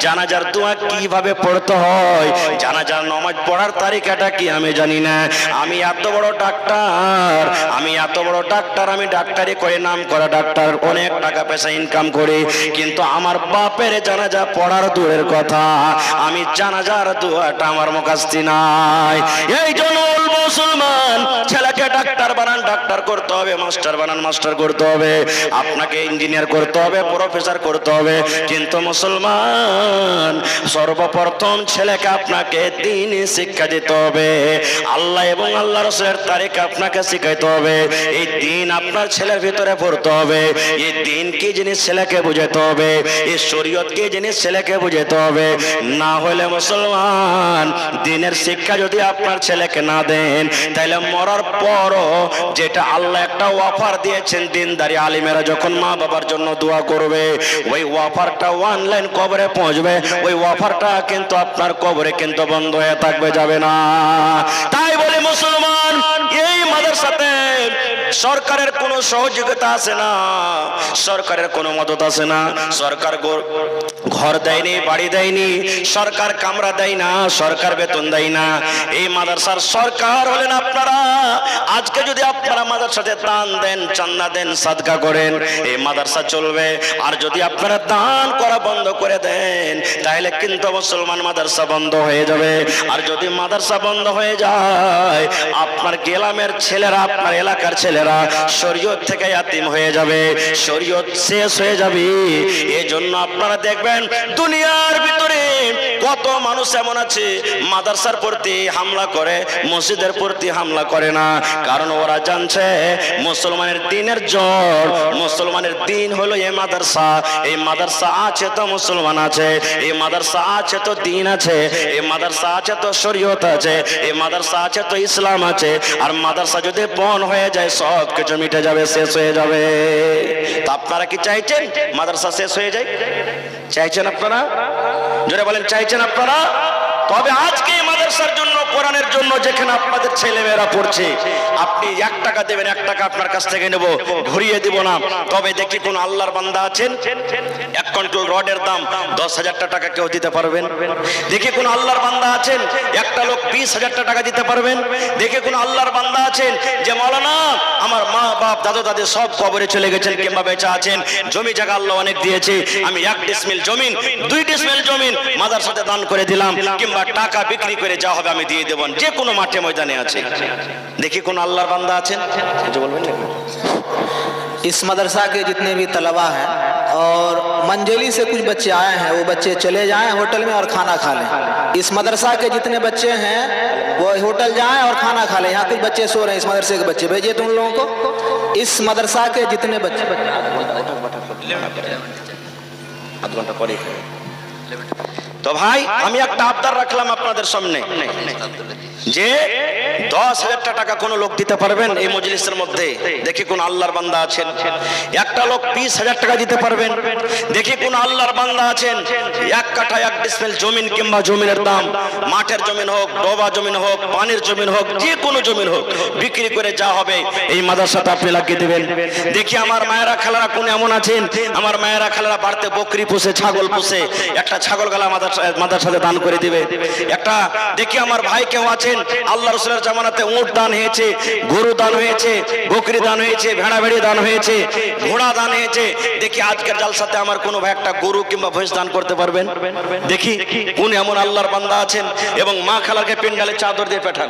জানাজার দোয়া কিভাবে ভাবে পড়তে হয়, জানাজার নামাজ পড়ার তারিকাটা কি আমি জানি না। আমি এত বড় ডাক্তার, আমি ডাক্তারি করে নাম করা ডাক্তার, অনেক টাকা পয়সা ইনকাম করি, কিন্তু আমার বাপের জানাজা পড়ার দূরের কথা, আমি জানাজার দোয়াটা আমার মুখস্থ নাই। এই জন্য মুসলমান ছেলেকে ডাক্তার বানান, ডাক্তার করতে হবে, মাস্টার বানান, মাস্টার করতে হবে, আপনাকে ইঞ্জিনিয়ার করতে হবে, প্রফেসর করতে হবে, কিন্তু মুসলমান সর্বপ্রথম ছেলেকে আপনাকে দ্বীনি শিক্ষা দিতে হবে, আল্লাহ এবং আল্লাহ রাসূলের তারিকা আপনাকে শিখাইতে হবে। এই দ্বীন আপনার ছেলের ভিতরে পড়তে হবে। এই দ্বীন কি জিনিস ছেলেকে বুঝাতে হবে, এই শরীয়ত কি জিনিস ছেলেকে বুঝাতে হবে। না হলে মুসলমান দ্বীনের শিক্ষা যদি আপনার ছেলেকে না দেন, তাহলে মরার পরও যেটা আল্লাহ একটা অফার দিয়েছেন, দিনদারি আলিমেরা যখন মা বাবার জন্য দোয়া করবে, ওই অফারটা অনলাইন কবরে পৌঁছবে, ওই অফারটা কিন্তু আপনার কবরে কিন্তু বন্ধ হয়ে থাকবে, যাবে না। তাই বলে মুসলমান এই মাদ্রাসাতে সরকারের কোনো সহযোগিতা আছে না, সরকারের কোনো মদত আছে না, সরকার ঘর দেয়নি, বাড়ি দেয়নি, সরকার কামরা দেয় না, সরকার বেতন দেয় না। এই মাদ্রাসার সরকার হলেন আপনারা। আজকে যদি আপনারা মাদ্রাসাতে দান দেন, চান্দা দেন, সাদকা করেন, এই মাদ্রাসা চলবে। আর যদি আপনারা দান করা বন্ধ করে দেন, তাহলে কিন্তু মুসলমান মাদ্রাসা বন্ধ হয়ে যাবে। আর যদি মাদ্রাসা বন্ধ হয়ে যায়, আপনার গ্রামের ছেলেরা, আপনার এলাকার ছেলেরা শরীয়ত থেকে ইয়াতিম হয়ে যাবে, শরীয়ত শেষ হয়ে যাবে। এই জন্য আপনারা দেখবেন দুনিয়ার ভিতরে কত মানুষ এমন আছে মাদ্রাসার প্রতি হামলা করে, মসজিদের প্রতি হামলা করে না, কারণ ওরা জানছে মুসলমানের দ্বীনের জোর, মুসলমানের দ্বীন হলো এই মাদ্রাসা। এই মাদ্রাসা আছে তো মুসলমান আছে, এই মাদ্রাসা আছে তো দ্বীন আছে, এই মাদ্রাসা আছে তো শরীয়ত আছে, এই মাদ্রাসা আছে তো ইসলাম আছে। আর মাদ্রাসা যদি বন্ধ হয়ে যায়, সব কিছু মিটে যাবে, শেষ হয়ে যাবে। তা আপনারা কি চাইছেন মাদ্রাসা শেষ হয়ে যায়? চাইছেন আপনারা? জোরে বলেন, চাইছেন আপনারা? তবে আজকে মাদ্রাসার জন্য, কোরআনের জন্য যেখানে আপনাদের ছেলেমেয়েরা পড়ছে, আপনি 1 টাকা দেবেন, 1 টাকা আপনার কাছ থেকে নেব, ঘুরিয়ে দিব না। তবে দেখি কোন আল্লাহর বান্দা আছেন 1 কুইন্টাল রডের দাম 10,000 টাকা কেউ দিতে পারবেন? দেখি কোন আল্লাহর বান্দা আছেন একটা লোক 20,000 টাকা দিতে পারবেন? দেখি কোন আল্লাহর বান্দা আছেন যে মাওলানা আমার মা বাপ দাদা দাদি সব কবরে চলে গেছেন কিংবা বেঁচে আছেন, জমি জায়গা আল্লাহ অনেক দিয়েছে, আমি 1 ডিসমিল জমিন 2 ডিসমিল জমিন মাদ্রাসাতে দান করে দিলাম, কিংবা টাকা বিক্রি করে যা হবে আমি দিয়ে দেব, যে কোনো মাঠে ময়দানে আছে। দেখি কোন আল্লাহর বান্দা আছেন? বলবেন না। इस मदरसा के जितने भी तलबा हैं और मंजली से कुछ बच्चे आए हैं, वो बच्चे चले जाएं होटल में और खाना खा लें। इस मदरसा के जितने बच्चे हैं वो होटल जाएं और खाना खा लें। यहाँ कुछ बच्चे सो रहे हैं, इस मदरसे के बच्चे भेजिए तुम लोगों को। इस मदरसा के जितने बच्चे তো ভাই আমি একটা আবদার রাখলাম আপনাদের সামনে যে 10,000 টাকা কোন লোক দিতে পারবেন এই মজলিসের মধ্যে? দেখি কোন আল্লাহর বান্দা আছেন। একটা লোক 20,000 টাকা দিতে পারবেন? দেখি কোন আল্লাহর বান্দা আছেন 1 কাঠা 1 ডিসমিল জমিন কিংবা জমিনের দাম, মাঠের জমিন হোক, ডোবা জমিন হোক, পানির জমিন হোক, যে কোনো জমিন হোক, বিক্রি করে যা হবে এই মাদ্রাসাতে আপনি লাগিয়ে দেবেন। দেখি আমার মায়েরা খালারা কোন এমন আছেন, আমার মায়েরা খালারা বাড়িতে বকরি পুষে, ছাগল পুষে, একটা ছাগল গালা মাদ্রাসাতে দান করে দিবে। একটা দেখি আমার ভাই কেউ আছেন আল্লাহ রাসূলের জামানাতে উট দান হয়েছে, গরু দান হয়েছে, বকরি দান হয়েছে, ভেড়া ভেড়ি দান হয়েছে, ঘোড়া দান হয়েছে। দেখি আজকের জালসাতে আমার কোনো ভাই একটা গরু কিংবা ভৈঁস দান করতে পারবেন? দেখি কোন এমন আল্লাহর বান্দা আছেন। এবং মা খালাকে পেন্ডালে চাদর দিয়ে পাঠান,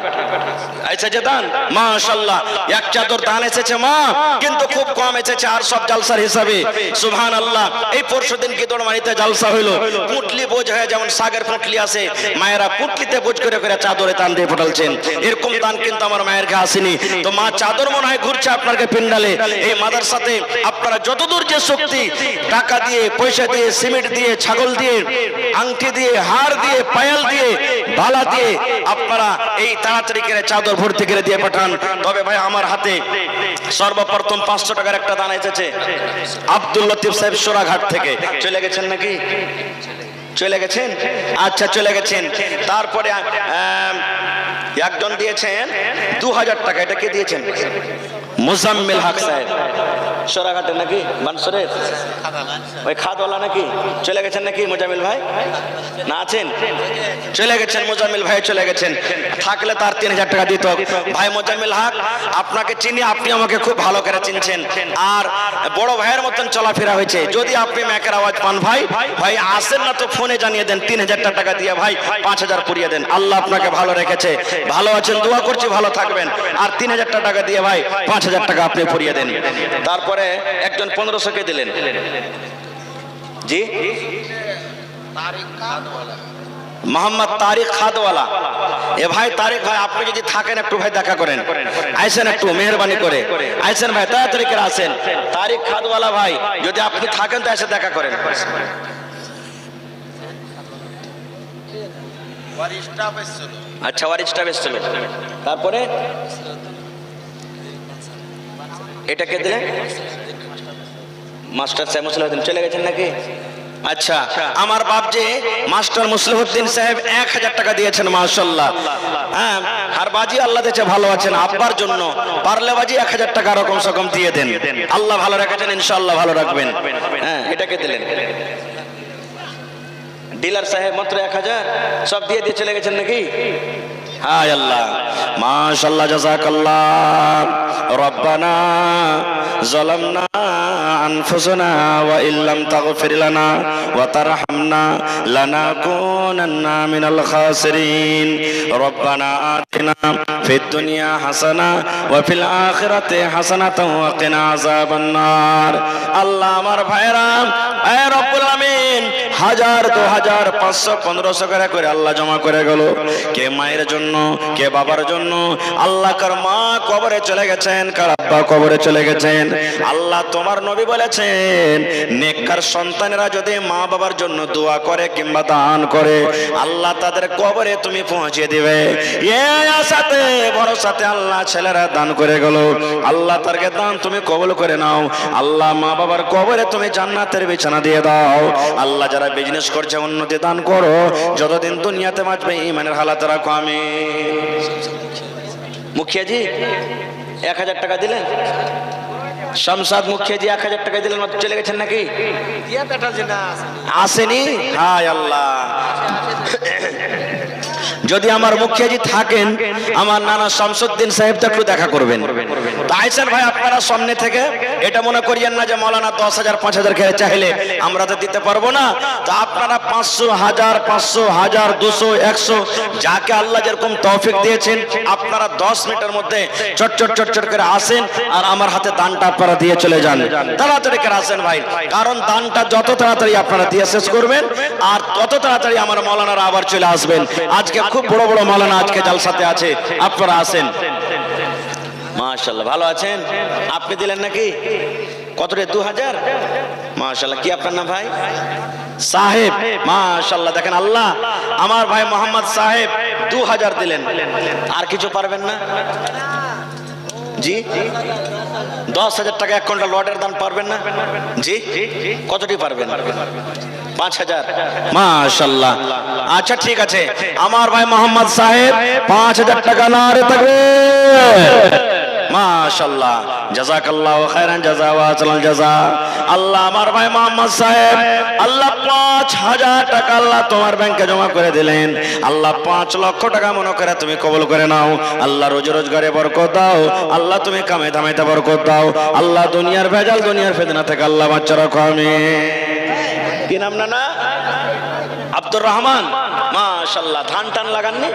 এসেছে দান মাশাআল্লাহ, 1 চাদর দান এসেছে মা, কিন্তু খুব কম এসেছে আর সব জালসার হিসাবে। সুবহানাল্লাহ। এই পরশুদিন কি দোড়মারিতে জালসা হইলো, পুটলি বোঝ হয়ে যেমন সাগের পুটলি আছে, মায়েরা পুটলিতে বোঝ করে করে চাদরে দান দিয়ে পাঠালছেন। এরকম দান কিন্তু আমার মায়ের কাছে আসেনি। তো মা চাদর মনে হয় ঘুরছে আপনাকে পিন্ডালে। এই মাদ্রাসাতে আপনারা যতদূর যে শক্তি, টাকা দিয়ে, পয়সা দিয়ে, সিমেন্ট দিয়ে, ছাগল দিয়ে, আংটি দিয়ে, হার দিয়ে, পায়াল দিয়ে, বালা দিয়ে আপনারা এই তাড়াতাড়ি করে চাদর ভর্তি করে দিয়ে পাঠান। তবে ভাই আমার হাতে সর্বপ্রথম 500 টাকার একটা দান এসেছে আব্দুল লতিফ সাহেব সোরাঘাট থেকে। চলে গেছেন নাকি? চলে গেছেন? আচ্ছা চলে গেছেন। তারপরে একজন দিয়েছেন 2000 টাকা। এটা কে দিয়েছেন? মুজাম্মিল হক সাহেব। সোরাঘাটে নাকি বানসরের ওই খাদওয়ালা নাকি চলে গেছেন নাকি মোজামিল ভাই না আছেন চলে গেছেন মোজামিল ভাই চলে গেছেন থাকলে তার 3000 টাকা দিত ভাই মোজামিল হক আপনাকে চিনি আপনি আমাকে খুব ভালো করে চিনছেন আর বড় ভাইয়ের মতন চলাফেরা হয়েছে যদি আপনি ম্যাকের আওয়াজ পান ভাই ভাই আসেন না তো ফোনে জানিয়ে দেন 3000 টাকা দিয়ে ভাই 5000 পুরিয়ে দেন আল্লাহ আপনাকে ভালো রেখেছে ভালো আছেন দোয়া করছি ভালো থাকবেন আর 3000 টাকা দিয়ে ভাই 5000 টাকা আপনি পুরিয়ে দেন তারপরে একজন 1500 কে দিলেন জি মোহাম্মদ তারিক খাদওয়ালা এ ভাই তারিক ভাই আপনি যদি থাকেন একটু ভাই দেখা করেন আইসেন একটু মেহরবানি করে আইসেন ভাই তাড়াতাড়ি করে আসেন তারিক খাদওয়ালা ভাই যদি আপনি থাকেন তো এসে দেখা করেন আচ্ছা ওয়ার স্টাফ এসেছিল তারপরে এটা কে দিলেন মাস্টার সাহেব মুসলিউদ্দিন চলে গেছেন নাকি আচ্ছা আমার বাপ যে মাস্টার মুসলিউদ্দিন সাহেব 1000 টাকা দিয়েছেন মাশাআল্লাহ হ্যাঁ আর বাজি আল্লাহ দেছে ভালো আছেন আব্বার জন্য পারলে বাজি 1000 টাকা রকম সকম দিয়ে দেন আল্লাহ ভালো রাখেন ইনশাআল্লাহ ভালো রাখবেন হ্যাঁ এটাকে দিলেন ডিলার সাহেব মাত্র 1000 সব দিয়ে চলে গেছেন নাকি হায় আল্লাহ মাশাআল্লাহ জাযাকাল্লাহ রব্বানা যালামনা আনফুসানা ওয়া ইল্লাম তাগফির লানা ওয়া তারহামনা লানাকুনান্না মিনাল খাসিরিন রব্বানা আতিনা ফিদ দুনিয়া হাসানা ওয়া ফিল আখিরাতি হাসানাতাও ওয়া কিনা আযাবান নার আল্লাহ আমার ভাইরা এ রব্বুল আমিন 1000 2000 500 1500 করে আল্লাহ জমা করে গেল কে মায়ের জন্য কে বাবার জন্য আল্লাহ কার মা কবরে চলে গেছেন কার আব্বা কবরে চলে গেছেন আল্লাহ তোমার নবী বলেছেন নেককার সন্তানেরা যদি মা বাবার জন্য দোয়া করে কিংবা দান করে আল্লাহ তাদের কবরে তুমি পৌঁছে দিবে এই আশাতে ভরসাতে আল্লাহ ছেলেরা দান করে গেল আল্লাহ তারকে দান তুমি কবুল করে নাও আল্লাহ মা বাবার কবরে তুমি জান্নাতের বিছানা দিয়ে দাও আল্লাহ যারা বিজনেস করছে উন্নতি দান করো যতদিন দুনিয়াতে বাঁচবে ঈমানের হালাত রাখো আমিন মুখিয়া জি 1000 টাকা দিলেন শামসাদ মুখিয়া জি 1000 টাকা দিলেন মাত্র চলে গেছেন নাকি আসেনি হায় আল্লাহ যদি আমার মুখিয়াজি থাকেন আমার নানা শামসুদ্দিন সাহেব একটু দেখা করবেন তাইছেন ভাই আপনারা সামনে থেকে এটা মনে করিয়েন না যে মাওলানা 10000 5000 খেয়ে চাইলে আমরা তো দিতে পারবো না তো আপনারা 500 1000 500 1000 200 100 যাকে আল্লাহ যেরকম তৌফিক দিয়েছেন আপনারা 10 মিনিটের মধ্যে চট চট চট চট করে আসেন আর আমার হাতে দানটা আপনারা দিয়ে চলে যান তাড়াতাড়ি করে আসেন ভাই কারণ দানটা যত তাড়াতাড়ি আপনারা দিয়ে শেষ করবেন আর তত তাড়াতাড়ি আমার মাওলানারা আবার চলে আসবেন আজকে খুব বড় বড় মাওলানা আজকে জালসাতে আছে আপনারা আসেন মাশাআল্লাহ ভালো আছেন আপনি দিলেন নাকি কত রে 2000 মাশাআল্লাহ কি আপনার নাম ভাই সাহেব মাশাআল্লাহ দেখেন আল্লাহ আমার ভাই মোহাম্মদ সাহেব 2000 দিলেন আর কিছু পারবেন না জি 10000 টাকা 1 কুইন্টাল লটের দাম পারবেন না জি কতটি পারবেন 5000 মাশাআল্লাহ আচ্ছা ঠিক আছে আমার ভাই মোহাম্মদ সাহেব 5000 টাকা নারে তাকবীর মাশাআল্লাহ জাযাকাল্লাহু খাইরান জাযা ওয়া আজরাল জাযা আল্লাহ আমার ভাই মোহাম্মদ সাহেব আল্লাহ 5000 টাকা আল্লাহ তোমার ব্যাংকে জমা করে দিলেন আল্লাহ 5 লক্ষ টাকা মনে করে তুমি কবুল করে নাও আল্লাহ রোজি রোজগারে বরকত দাও আল্লাহ তুমি কামে দামেতে বরকত দাও আল্লাহ দুনিয়ার ভেজাল দুনিয়ার ফিতনা থেকে আল্লাহ বাঁচা রাখো আমিন কি নাম না আব্দুর রহমান মাশাআল্লাহ ধান টান লাগাননি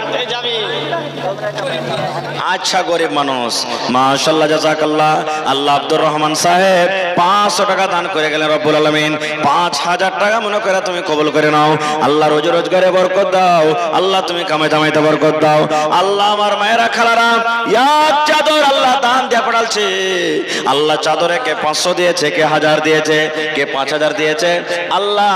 আচ্ছা গরিব মানুষ মাশাআল্লাহ জাযাকাল্লাহ আল্লাহ আব্দুর রহমান সাহেব 500 টাকা দান করে গেলেন রব্বুল আলামিন 5000 টাকা মনে করে তুমি কবুল করে নাও আল্লাহ রোজি রোজগারে বরকত দাও আল্লাহ তুমি কামে দামাইতে বরকত দাও আল্লাহ আমার মায়েরা খালারা এক চাদর আল্লাহ দান দিয়ে পড়ালছে আল্লাহ চাদরে কে 500 দিয়েছে কে 1000 দিয়েছে কে 5000 দিয়েছে আল্লাহ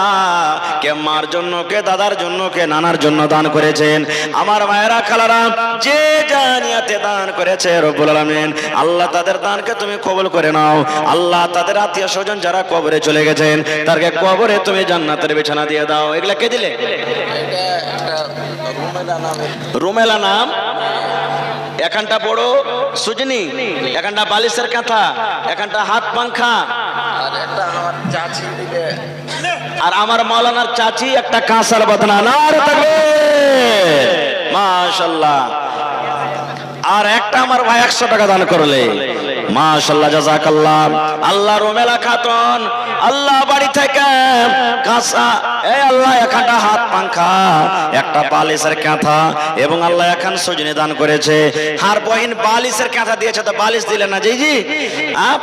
কে মার জন্য কে দাদার জন্য কে নানার জন্য দান করেছেন আমার মায়েরা খালারা যে জানিয়াতে দান করেছে রব্বুল আলামিন আল্লাহ তাদের দানকে তুমি কবুল করে নাও আল্লাহ তাদের আত্মীয় স্বজন যারা কবরে চলে গেছেন তাদেরকে কবরে তুমি জান্নাতের বিছানা দিয়ে দাও এগুলা কে দিলে রুমেলা নাম এখানটা বড় সুজনি, এখানটা বালিশের কাঁথা, এখানটা হাত পাংখা, আর আমার মাওলানার চাচি একটা কাঁসার বাদনা। নারে তাকবীর, মাশাআল্লাহ। আর একটা আমার ভাই 100 টাকা দান করলে, মাশাআল্লাহ, জাযাকাল্লাহ। আল্লাহ রুমেলা খাতুন, আল্লাহ বাড়ি থেকে কাঁসা, এই আল্লাহ এখানটা হাত পাংখা, একটা বালিশের কাঁথা, এবং আল্লাহ এখন সুজনি দান করেছে। আর বহিন বালিশের কাঁথা দিয়েছে, তো বালিশ দিলে না জি জি,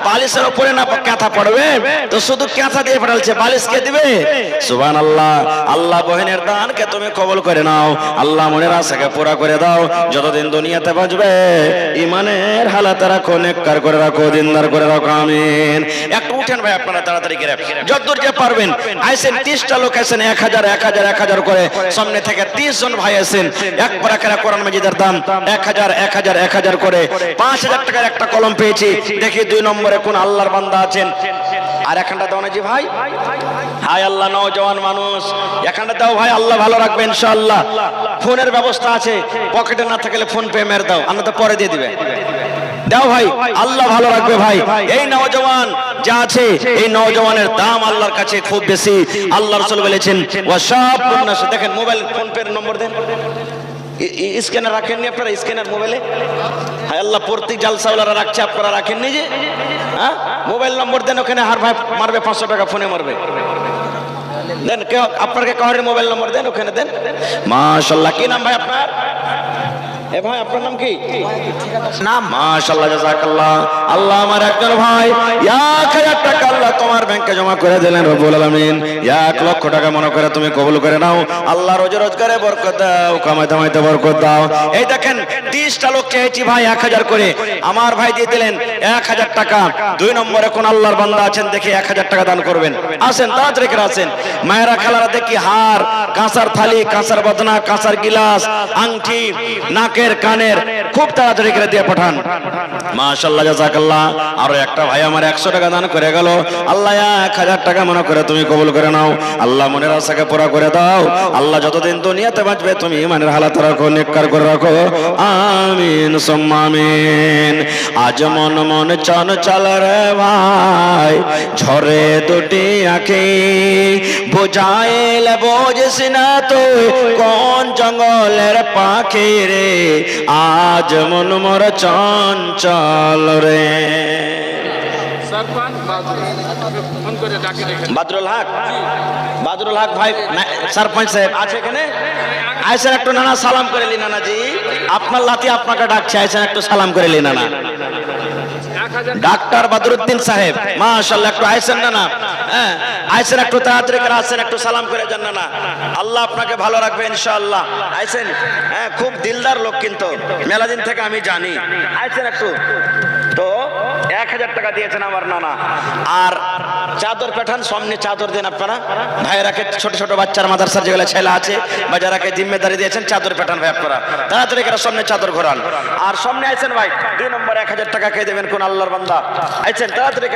বালিশের উপরে না কাঁথা পড়বে, তো শুধু কাঁথা দিয়ে পাঠালছে, বালিশ কে দিবে? সুবহানাল্লাহ। আল্লাহ বহিনের দানকে তুমি কবুল করে নাও, আল্লাহ মনের আশাকে পুরা করে দাও। যতদিন দুনিয়াতে বাঁচবে ইমানের হালাত রাখো, নেককার করে রাখো, দিনদার করে রাখো, আমিন। একটু উঠেন ভাই আপনারা তাড়াতাড়ি করে, যতদূর যে পারবেন আইসেন। 30টা লোক আইসেন, 1000 1000 1000 করে, সামনে থেকে 30 জন ভাই আইসেন। এক পারা কোরআন মাজিদের দাম 1000 1000 1000 করে, 5000 টাকার একটা কলম পেয়েছি। দেখি 2 নম্বরে কোন আল্লাহর বান্দা আছেন। আর এখানটা দাও না জি ভাই, হাই আল্লাহ, নওজওয়ান মানুষ, এখানটা দাও ভাই, আল্লাহ ভালো রাখবে ইনশাআল্লাহ। ফোনের ব্যবস্থা আছে, পকেটে না থাকলে ফোন পে মেরে দাও, আমরা তো পরে দিয়ে দিবে। দাও ভাই, আল্লাহ ভালো রাখবে ভাই। এই নওজওয়ান যা আছে, এই নওজওয়ানের দাম আল্লাহর কাছে খুব বেশি। আল্লাহ রাসূল বলেছেন ওয়াশাবুন নাস, দেখেন মোবাইল ফোন পে নম্বর দেন, স্ক্যানার রাখেননি আপনারা? স্ক্যানার মোবাইলে, হায় আল্লাহ, প্রত্যেক জালসাওয়ালারা রাখছে, আপনারা রাখেননি যে? হ্যাঁ, মোবাইল নম্বর দেন, ওখানে হার ভাই মারবে 500 টাকা, ফোনে মারবে। দেন, কেউ আপনাকে কাউরের মোবাইল নম্বর দেন, ওখানে দেন। মাশাআল্লাহ। কি নাম ভাই আপনার? এ ভাই আপনার নাম কি? নাম, মাশাআল্লাহ, জাযাকাল্লাহ। আল্লাহ আমার একজন ভাই 1000 টাকা আল্লাহ তোমার ব্যাংকে জমা করে দিলেন রব্বুল আলামিন। 1 লক্ষ টাকা মনে করে তুমি কবুল করে নাও। আল্লাহ রোজি রোজগারে বরকত দাও, কামাইতে কামাইতে বরকত দাও। এই দেখেন 30টা লোক চেয়েছি ভাই 1000 করে, আমার ভাই দিয়ে দিলেন 1000 টাকা। 2 নম্বরে কোন আল্লাহর বান্দা আছেন দেখি 1000 টাকা দান করবেন? আসেন, তাড়াতাড়ি করে আসেন। মায়েরা খালারা দেখি হার, কাঁসার থালি, কাঁসার বদনা, কাঁসার গিলাস, আংটি, নাকের কানের, খুব তাড়াতাড়ি করে দিয়ে পাঠান। মাশাআল্লাহ, জাযাকাল্লাহ। আরো একটা ভাই আমার 100 টাকা দান করে গেল, আল্লাহ 1000 টাকা মনে করে তুমি কবুল করে নাও। আল্লাহ মনের আশাকে পুরা করে দাও। আল্লাহ যতদিন দুনিয়াতে বাঁচবে তুমি ইমানের হালাত রাখো, নেককার করে রাখো, আমিন সুম্মা আমিন। আজ মন মন চঞ্চল রে ভাই, ঝরে দুটি আঁখি, বুঝাইলে বোঝিস না তুই কোন জঙ্গলের পাখি রে, আজ মন মোর চঞ্চল রে। বাদরুল হক, বাদরুল হক ভাই সরপঞ্চ সাহেব আছে এখানে? আইসেন একটু নানা, সালাম করে লি নানাজি, আপনার লাতি আপনাকে ডাকছে, আইসেন একটু সালাম করে লি নানা। ডাক্তার বদরুদ্দিন সাহেব, মাশাআল্লাহ, একটু আইসেন নানা। হ্যাঁ, আইসেন একটু তাড়াতাড়ি করে আসেন, একটু সালাম করে যান নানা। আল্লাহ আপনাকে ভালো রাখবে ইনশাআল্লাহ। আইসেন, হ্যাঁ, খুব দিলদার লোক, কিন্তু মেলা দিন থেকে আমি জানি। আইসেন একটু। তো 1000 টাকা দিয়েছেন আমার নানা। আর চাদর পাঠান, সামনে চাদর দেন আপনারা ভাইরাকে, ছোট ছোট বাচ্চার মাদ্রাসার যেগুলো ছেলে আছে বা যারাকে জিম্মেদারি দিয়েছেন, চাদর পাঠান ভাই আপনারা, তাড়াতাড়ি করে সামনে চাদর ঘোরান। আর সামনে আইসেন ভাই, 2 নম্বর 1000 টাকা কে দেবেন কোন আল্লাহর বান্দা? আইসেন তাড়াতাড়ি।